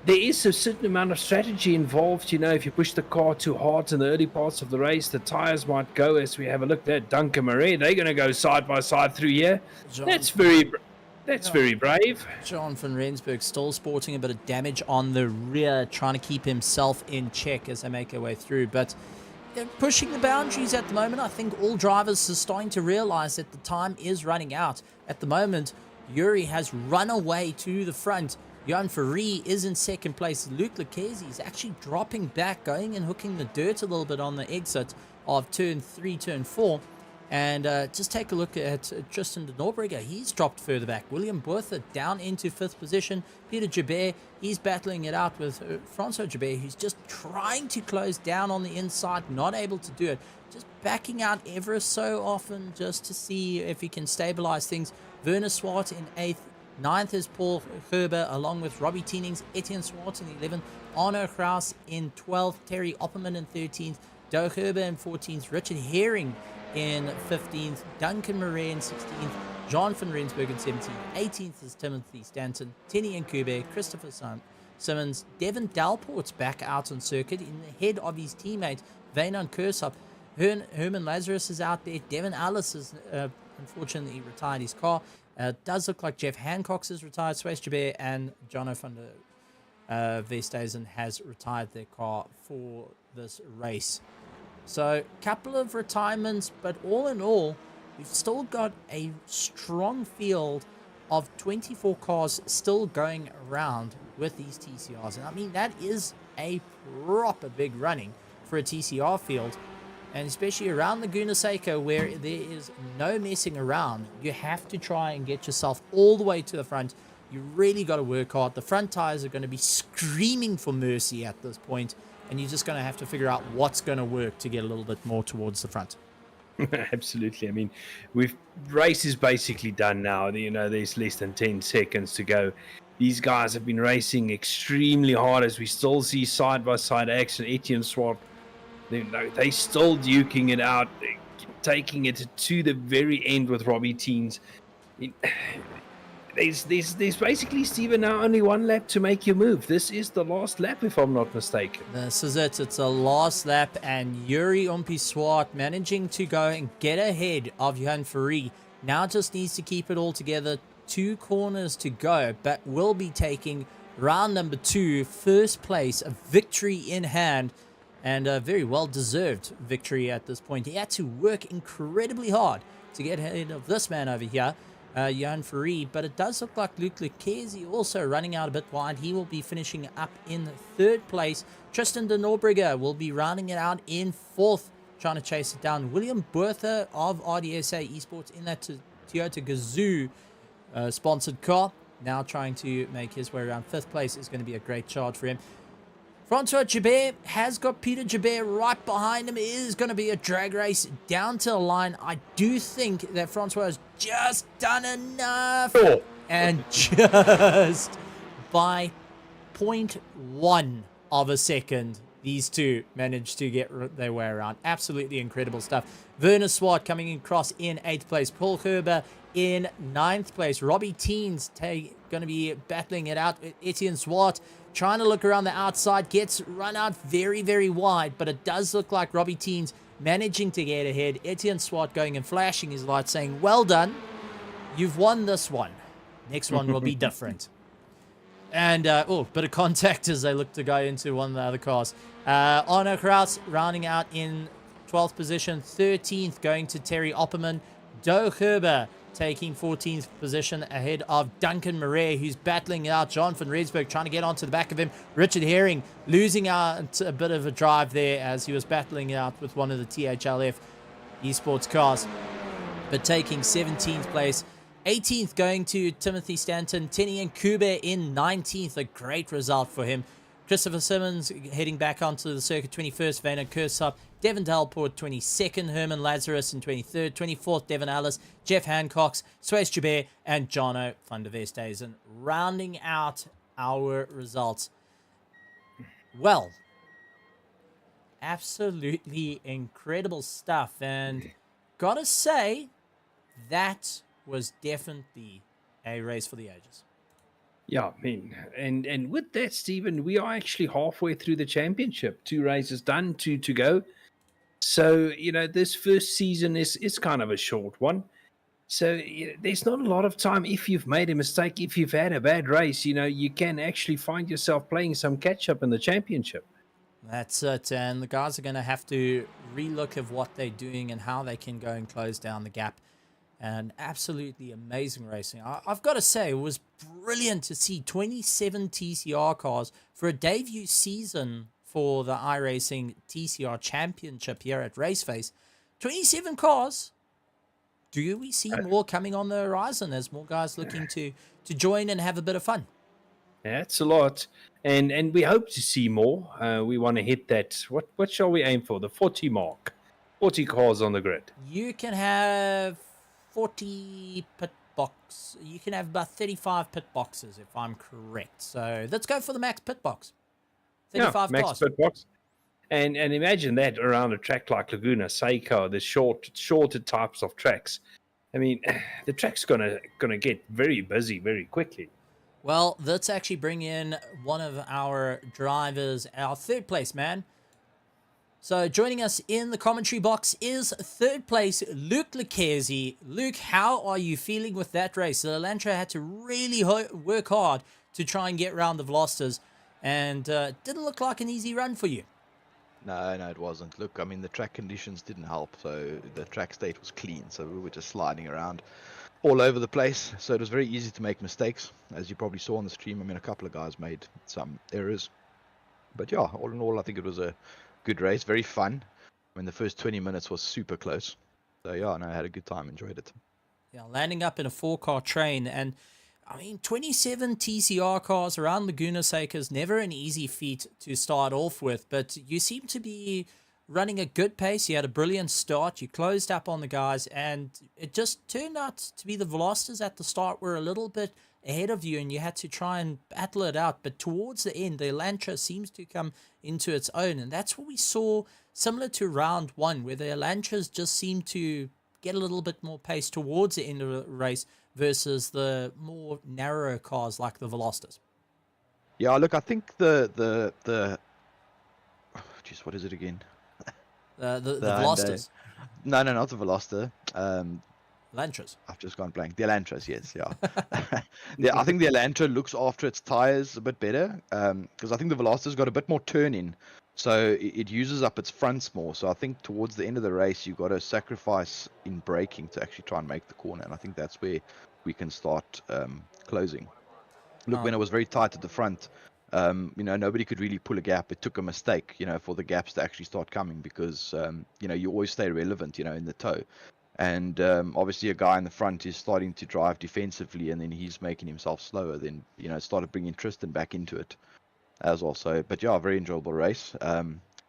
there is a certain amount of strategy involved. If you push the car too hard in the early parts of the race, the tires might go, as we have a look at Duncan Murray. They're going to go side by side through here. That's very brave. John van Rensburg still sporting a bit of damage on the rear, trying to keep himself in check as they make their way through. But they're pushing the boundaries at the moment. I think all drivers are starting to realize that the time is running out. At the moment, Yuri has run away to the front. Jan Ferree is in second place. Luc Lecchese is actually dropping back, going and hooking the dirt a little bit on the exit of turn 3, turn 4. And just take a look at Tristan de Norbrigger. He's dropped further back. William Bertha down into 5th position. Peter Jabert, he's battling it out with Francois Jabert, who's just trying to close down on the inside, not able to do it. Just backing out ever so often just to see if he can stabilize things. Werner Swart in 8th. 9th is Paul Gerber, along with Robbie Teenings, Etienne Swart in 11th, Arno Kraus in 12th, Terry Opperman in 13th, Doe Gerber in 14th, Richard Herring in 15th, Duncan Murray in 16th, John van Rensburg in 17th, 18th is Timothy Stanton, Tenny Nkube, Christopher Simmons, Devin Dalport's back out on circuit in the head of his teammate, Vainan Kursop. Herman Lazarus is out there, Devin Alice has unfortunately retired his car. Does look like Jeff Hancock's has retired, Swace Jabert, and Jono van der Westhuizen has retired their car for this race. So, couple of retirements, but all in all, we've still got a strong field of 24 cars still going around with these TCRs. And I mean, that is a proper big running for a TCR field. And especially around Laguna Seca, where there is no messing around, you have to try and get yourself all the way to the front. You really got to work hard. The front tires are going to be screaming for mercy at this point, and you're just going to have to figure out what's going to work to get a little bit more towards the front. Absolutely. I mean, race is basically done now. There's less than 10 seconds to go. These guys have been racing extremely hard as we still see side-by-side action. Etienne Swart, they still duking it out, taking it to the very end with Robbie Teens. There's basically, Steven, now only one lap to make your move. This is the last lap, if I'm not mistaken. This is it. It's a last lap, and Yuri Swart managing to go and get ahead of Jan Ferree. Now just needs to keep it all together. 2 corners to go, but will be taking round number 2, first place, a victory in hand. And a very well-deserved victory at this point. He had to work incredibly hard to get ahead of this man over here, Jan Ferree. But it does look like Luc Lecchese also running out a bit wide. He will be finishing up in 3rd place. Tristan de Norbrigger will be rounding it out in 4th, trying to chase it down. William Bertha of RDSA Esports in that Toyota Gazoo sponsored car. Now trying to make his way around 5th place is going to be a great charge for him. Francois Jabert has got Peter Jabert right behind him. It is going to be a drag race down to the line. I do think that Francois has just done enough. And just by 0.1 of a second, these two managed to get their way around. Absolutely incredible stuff. Werner Swart coming across in 8th place. Paul Gerber in 9th place. Robbie Teens going to be battling it out with Etienne Swart. Trying to look around the outside. Gets run out very, very wide. But it does look like Robbie Teens managing to get ahead. Etienne Swart going and flashing his light saying, well done. You've won this one. Next one will be different. And, bit of contact as they look to go into one of the other cars. Arno Kraus rounding out in 12th position. 13th going to Terry Opperman. Doe Gerber taking 14th position ahead of Duncan Murray, who's battling out John van Rensburg, trying to get onto the back of him. Richard Herring losing out a bit of a drive there as he was battling out with one of the THLF esports cars. But taking 17th place. 18th going to Timothy Stanton. Tenny and Kuber in 19th. A great result for him. Christopher Simmons heading back onto the circuit. 21st, Vaner Kursop. Devin Dalport, 22nd. Herman Lazarus in 23rd. 24th, Devin Ellis. Jeff Hancox. Suez Jabir. And Jono van der Westhuizen. Rounding out our results. Well, absolutely incredible stuff. And gotta say, that was definitely a race for the ages. Yeah, I mean, and with that, Stephen, we are actually halfway through the championship. 2 races done, 2 to go. So, this first season is kind of a short one. So there's not a lot of time. If you've made a mistake, if you've had a bad race, you can actually find yourself playing some catch-up in the championship. That's it. And the guys are going to have to relook at what they're doing and how they can go and close down the gap. And absolutely amazing racing. I've got to say, it was brilliant to see 27 TCR cars for a debut season for the iRacing TCR Championship here at RaceFace. 27 cars. Do we see more coming on the horizon as more guys looking to join and have a bit of fun? That's a lot. And we hope to see more. We want to hit that. What shall we aim for? The 40 mark. 40 cars on the grid. You can have 40 pit box. You can have about 35 pit boxes, if I'm correct. So let's go for the max pit box. 35 max cars. pit box. And imagine that around a track like Laguna Seca, the shorter types of tracks. I mean, the track's gonna get very busy very quickly. Well, let's actually bring in one of our drivers, our 3rd place man. So joining us in the commentary box is 3rd place, Luke Lucchesi. Luke, how are you feeling with that race? The Elantra had to really work hard to try and get around the Velosters, and didn't look like an easy run for you. No, it wasn't. Look, I mean, the track conditions didn't help, so the track state was clean, so we were just sliding around all over the place, so it was very easy to make mistakes, as you probably saw on the stream. I mean, a couple of guys made some errors, but yeah, all in all, I think it was a good race, very fun. I mean, the first 20 minutes was super close, so yeah, I had a good time, enjoyed it. Yeah, landing up in a 4-car train, and I mean, 27 TCR cars around Laguna Seca is never an easy feat to start off with, but you seem to be running a good pace. You had a brilliant start. You closed up on the guys, and it just turned out to be the Velosters at the start were a little bit ahead of you, and you had to try and battle it out. But towards the end, the Elantra seems to come into its own, and that's what we saw similar to round 1, where the Elantras just seemed to get a little bit more pace towards the end of the race versus the more narrow cars like the Velosters. Yeah, look, I think the what is it again? The Velosters. No, not the Veloster. Elantras. I've just gone blank. The Elantras, yes, yeah. Yeah, I think the Elantra looks after its tires a bit better, because I think the Veloster's got a bit more turn in, so it uses up its fronts more. So I think towards the end of the race, you've got to sacrifice in braking to actually try and make the corner, and I think that's where we can start closing. Look, when it was very tight at the front, nobody could really pull a gap. It took a mistake, for the gaps to actually start coming, because, you always stay relevant, in the tow. And obviously a guy in the front is starting to drive defensively, and then he's making himself slower. Then, it started bringing Tristan back into it as well. So, but yeah, very enjoyable race.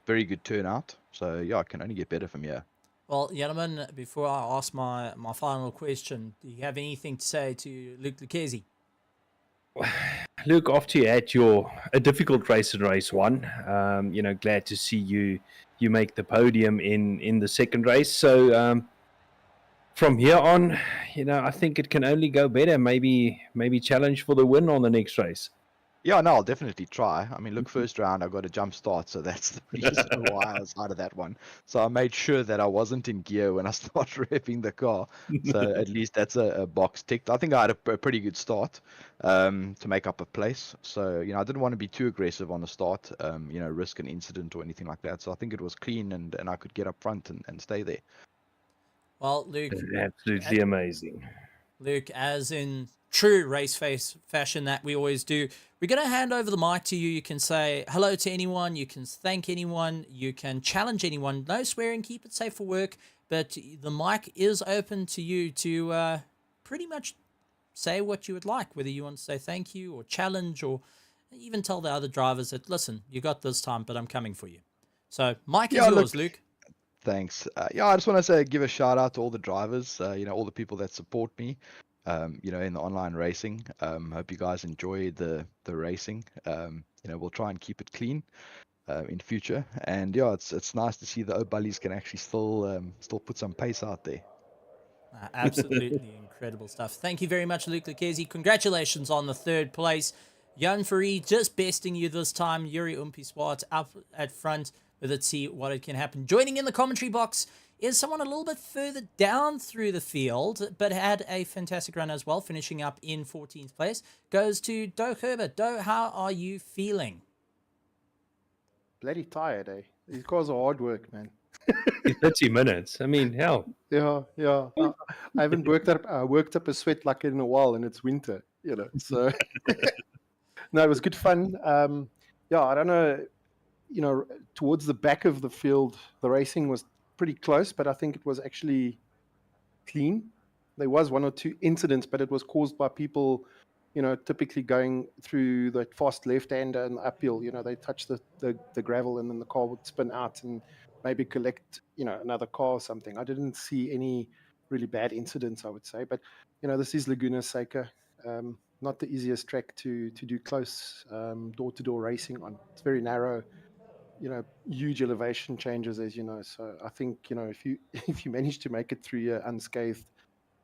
Very good turnout. So yeah, it can only get better from here. Well, gentlemen, before I ask my final question, do you have anything to say to Luke Lucchesi? Luke, after you had a difficult race in race one, glad to see you make the podium in the second race. So from here on, I think it can only go better. Maybe challenge for the win on the next race. Yeah, no, I'll definitely try. I mean, look, first round I got a jump start, so that's the reason why I was out of that one. So I made sure that I wasn't in gear when I started revving the car. So at least that's a box ticked. I think I had a pretty good start to make up a place. So, I didn't want to be too aggressive on the start, risk an incident or anything like that. So I think it was clean and I could get up front and stay there. Well, Luke, Absolutely amazing. Luke, as in true race face fashion that we always do, we're going to hand over the mic to you. You can say hello to anyone. You can thank anyone. You can challenge anyone. No swearing. Keep it safe for work. But the mic is open to you to pretty much say what you would like, whether you want to say thank you or challenge or even tell the other drivers that, listen, you got this time, but I'm coming for you. So, mic is yours, Luke. Thanks. I just want to give a shout out to all the drivers, all the people that support me, in the online racing. Hope you guys enjoy the racing. We'll try and keep it clean in future. And it's nice to see the O'Bullies can actually still put some pace out there. Absolutely incredible stuff. Thank you very much, Luke Lucchesi. Congratulations on the third place. Jan Fari just besting you this time. Yuri Umpiswat up at front. Let's see what it can happen. Joining in the commentary box is someone a little bit further down through the field, but had a fantastic run as well, finishing up in 14th place. Goes to Do Herbert. Do, how are you feeling? Bloody tired, eh? These cars are hard work, man. 30 minutes. I mean, hell. Yeah. I haven't worked up a sweat like in a while, and it's winter, So no, it was good fun. I don't know. Towards the back of the field, the racing was pretty close, but I think it was actually clean. There was one or two incidents, but it was caused by people, typically going through the fast left-hander and the uphill. They touch the gravel and then the car would spin out and maybe collect, another car or something. I didn't see any really bad incidents, I would say. But, this is Laguna Seca. Not the easiest track to do close door-to-door racing on. It's very narrow. Huge elevation changes, as you know. So I think, if you manage to make it through here unscathed,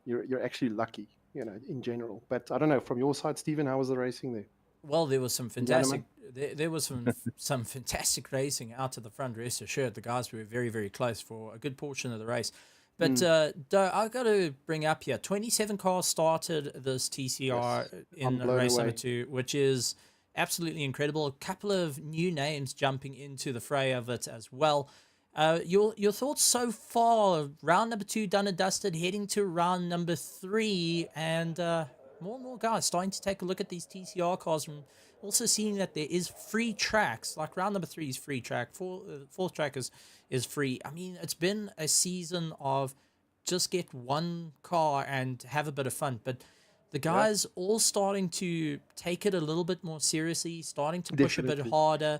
you're actually lucky, in general. But I don't know, from your side, Stephen, how was the racing there? Well, there was some fantastic. There was some fantastic racing out to the front. Rest assured, the guys were very, very close for a good portion of the race. But I got to bring up here, 27 cars started this TCR in race number 2, which is absolutely incredible. A couple of new names jumping into the fray of it as well. Your thoughts so far? Round number 2 done and dusted, heading to round number 3, and more and more guys starting to take a look at these TCR cars and also seeing that there is free tracks. Like round number 3 is free track, fourth track is free. I mean, it's been a season of just get one car and have a bit of fun, but the guys all starting to take it a little bit more seriously, starting to push a bit harder.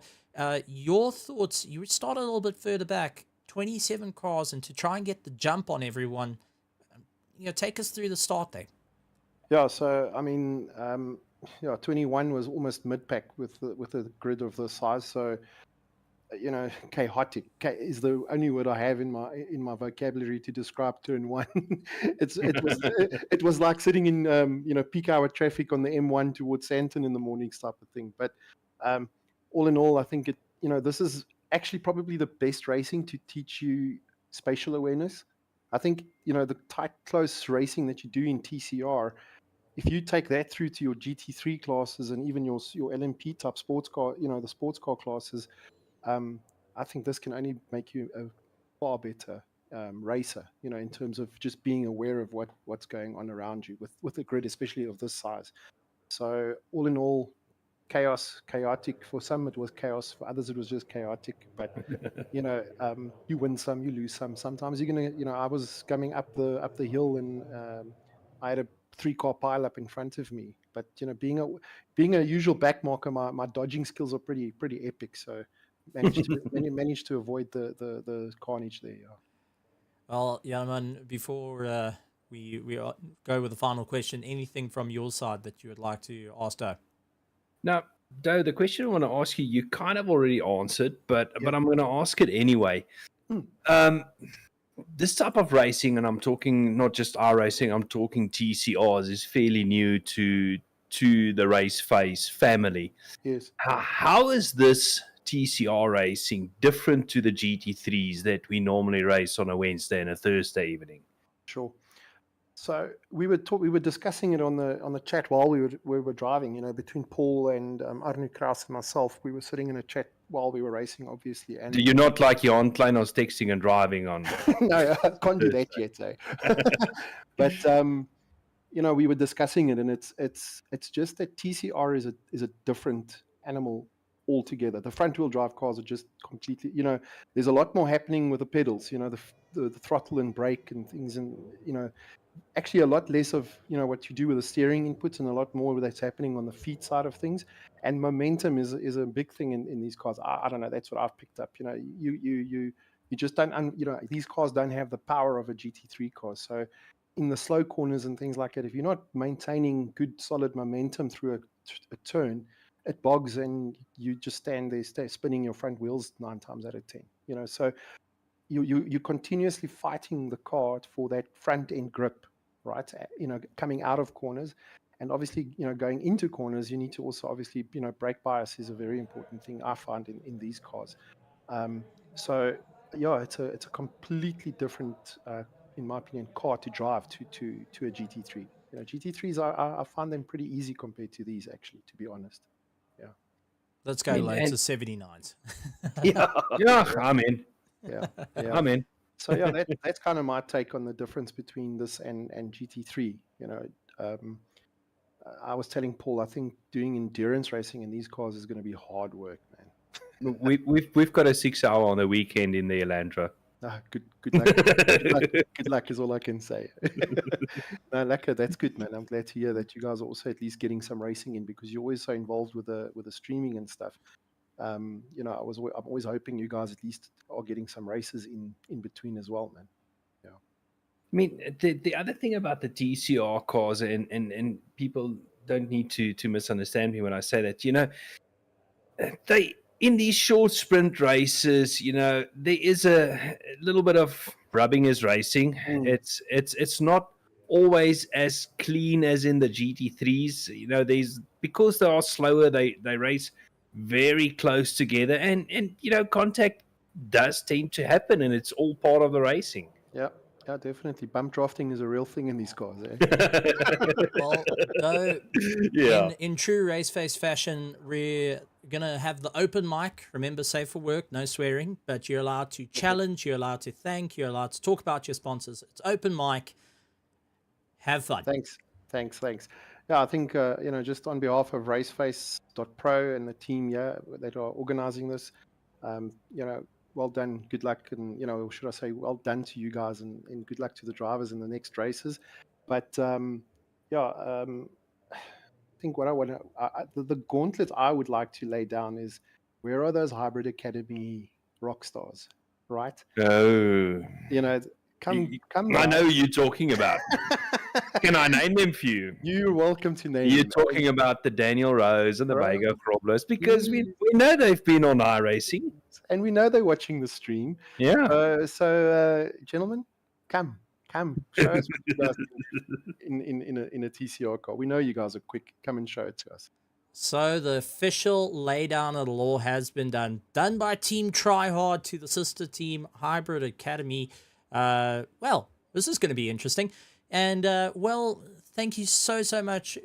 Your thoughts, you started a little bit further back, 27 cars, and to try and get the jump on everyone, take us through the start there. Yeah, so, I mean, 21 was almost mid-pack with a grid of this size, so, chaotic is the only word I have in my vocabulary to describe turn 1. It was like sitting in peak hour traffic on the M1 towards Sandton in the mornings type of thing. But all in all, I think this is actually probably the best racing to teach you spatial awareness. I think the tight close racing that you do in TCR, if you take that through to your GT3 classes and even your LMP type sports car, the sports car classes. I think this can only make you a far better racer, in terms of just being aware of what's going on around you with a grid, especially of this size. So all in all, chaotic. For some it was chaos, for others it was just chaotic. But you win some, you lose some. Sometimes you're gonna, I was coming up the hill and I had a 3-car pile up in front of me. But being a usual backmarker, my dodging skills are pretty epic. So. managed to avoid the carnage there. Yeah. Well, gentlemen, before we go with the final question, anything from your side that you would like to ask Doe? Now, Doe, the question I want to ask you, you kind of already answered, but I'm going to ask it anyway. This type of racing, and I'm talking not just iRacing, I'm talking TCRs, is fairly new to the RaceFace family. Yes. How is this TCR racing different to the GT3s that we normally race on a Wednesday and a Thursday evening? Sure. So we were discussing it on the chat while we were driving. You know, between Paul and Arne Kraus and myself, we were sitting in a chat while we were racing, obviously. And Do you not like Jan Kleiners texting and driving on? no, I can't do that yet, eh? But you know, we were discussing it, and it's just that TCR is a different animal altogether. The front wheel drive cars are just completely, you know, there's a lot more happening with the pedals. You know, the throttle and brake and things, and you know, actually a lot less of, you know, what you do with the steering inputs, and a lot more that's happening on the feet side of things. And momentum is a big thing in these cars. I don't know, that's what I've picked up. You know, you just don't, you know, these cars don't have the power of a GT3 car. So in the slow corners and things like that, if you're not maintaining good solid momentum through a turn, it bogs, and you just stand there spinning your front wheels 9 times out of 10. You know, so you're continuously fighting the car for that front end grip, right? You know, coming out of corners, and obviously, you know, going into corners, you need to also obviously, you know, brake bias is a very important thing I find in these cars. So yeah, it's a completely different, in my opinion, car to drive to a GT3. You know, GT3s I find them pretty easy compared to these, actually, to be honest. Yeah. Let's go later, 79s. Yeah, I'm in. Yeah, I'm in. So yeah, that's kind of my take on the difference between this and GT3. You know, I was telling Paul, I think doing endurance racing in these cars is going to be hard work, man. We've got a 6 hour on the weekend in the Elantra. Good luck. Good luck is all I can say. No, Laka, that's good, man. I'm glad to hear that you guys are also at least getting some racing in, because you're always so involved with the streaming and stuff. You know, I'm always hoping you guys at least are getting some races in between as well, man. Yeah. I mean, the other thing about the TCR cars, and people don't need to misunderstand me when I say that, you know, they, in these short sprint races, you know, there is a little bit of rubbing is racing. It's not always as clean as in the GT3s. You know, because they are slower, they race very close together, and you know, contact does tend to happen, and it's all part of the racing. Yeah, definitely. Bump drafting is a real thing in these cars. Eh? Well, though, in true RaceFace fashion, we're gonna have the open mic. Remember, safe for work, no swearing, but you're allowed to challenge, you're allowed to thank, you're allowed to talk about your sponsors. It's open mic. Have fun. Thanks. Yeah, I think, you know, just on behalf of RaceFace.Pro and the team that are organizing this, you know, well done, good luck, and, you know, should I say, well done to you guys, and good luck to the drivers in the next races. But I think what I want to, the gauntlet I would like to lay down is, where are those Hybrid Academy rock stars, right? Oh, you know, come. I know who you're talking about. Can I name them for you? You're welcome to name You're them. talking about the Daniel Rose and the Right. Vega Croblos, because we know they've been on iRacing. And we know they're watching the stream. Yeah. So gentlemen, come, show us what you guys in a TCR car. We know you guys are quick. Come and show it to us. So the official laydown of the law has been done by Team Tryhard to the sister team Hybrid Academy. Well, this is going to be interesting. And, well, thank you so much,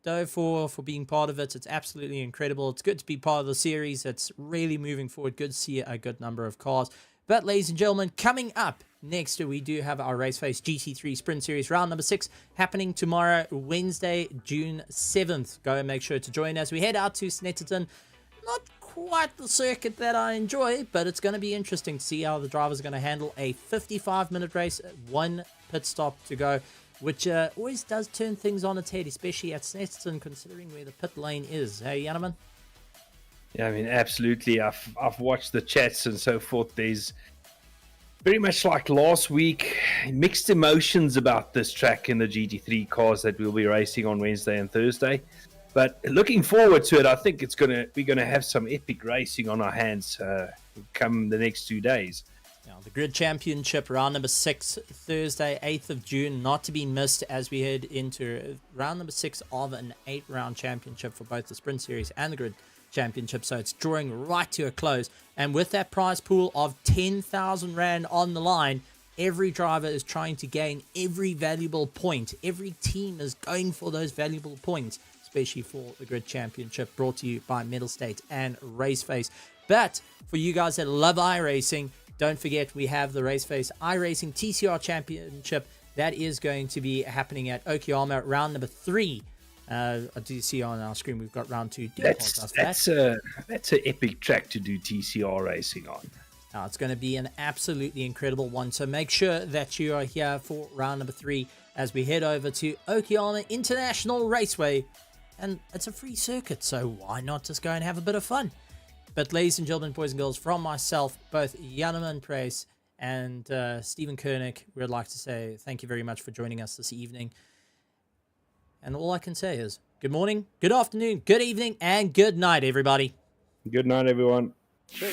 Doe, for being part of it. It's absolutely incredible. It's good to be part of the series. It's really moving forward. Good to see a good number of cars. But, ladies and gentlemen, coming up next, we do have our RaceFace GT3 Sprint Series round number 6 happening tomorrow, Wednesday, June 7th. Go and make sure to join us. We head out to Snetterton. Not quite the circuit that I enjoy, but it's going to be interesting to see how the drivers are going to handle a 55-minute race, 1 pit stop to go, which always does turn things on its head, especially at Snetterton, considering where the pit lane is. Hey, Janneman? Yeah, I mean, absolutely. I've watched the chats and so forth. There's very much like last week, mixed emotions about this track in the GT3 cars that we'll be racing on Wednesday and Thursday. But looking forward to it, I think we're gonna have some epic racing on our hands come the next 2 days. Now, the Grid Championship, round number 6, Thursday, 8th of June, not to be missed as we head into round number 6 of an 8-round championship for both the Sprint Series and the Grid Championship. So it's drawing right to a close. And with that prize pool of 10,000 Rand on the line, every driver is trying to gain every valuable point. Every team is going for those valuable points, especially for the Grid Championship, brought to you by Metal State and RaceFace. But for you guys that love iRacing, don't forget we have the RaceFace iRacing TCR Championship. That is going to be happening at Okayama, round number 3. I do see on our screen we've got round 2. That's an epic track to do TCR racing on. Now, it's going to be an absolutely incredible one. So make sure that you are here for round number 3 as we head over to Okayama International Raceway. And it's a free circuit, so why not just go and have a bit of fun? But ladies and gentlemen, boys and girls, from myself, both Janeman Price and Stephen Koenig, we'd like to say thank you very much for joining us this evening. And all I can say is good morning, good afternoon, good evening, and good night, everybody. Good night, everyone. Sure.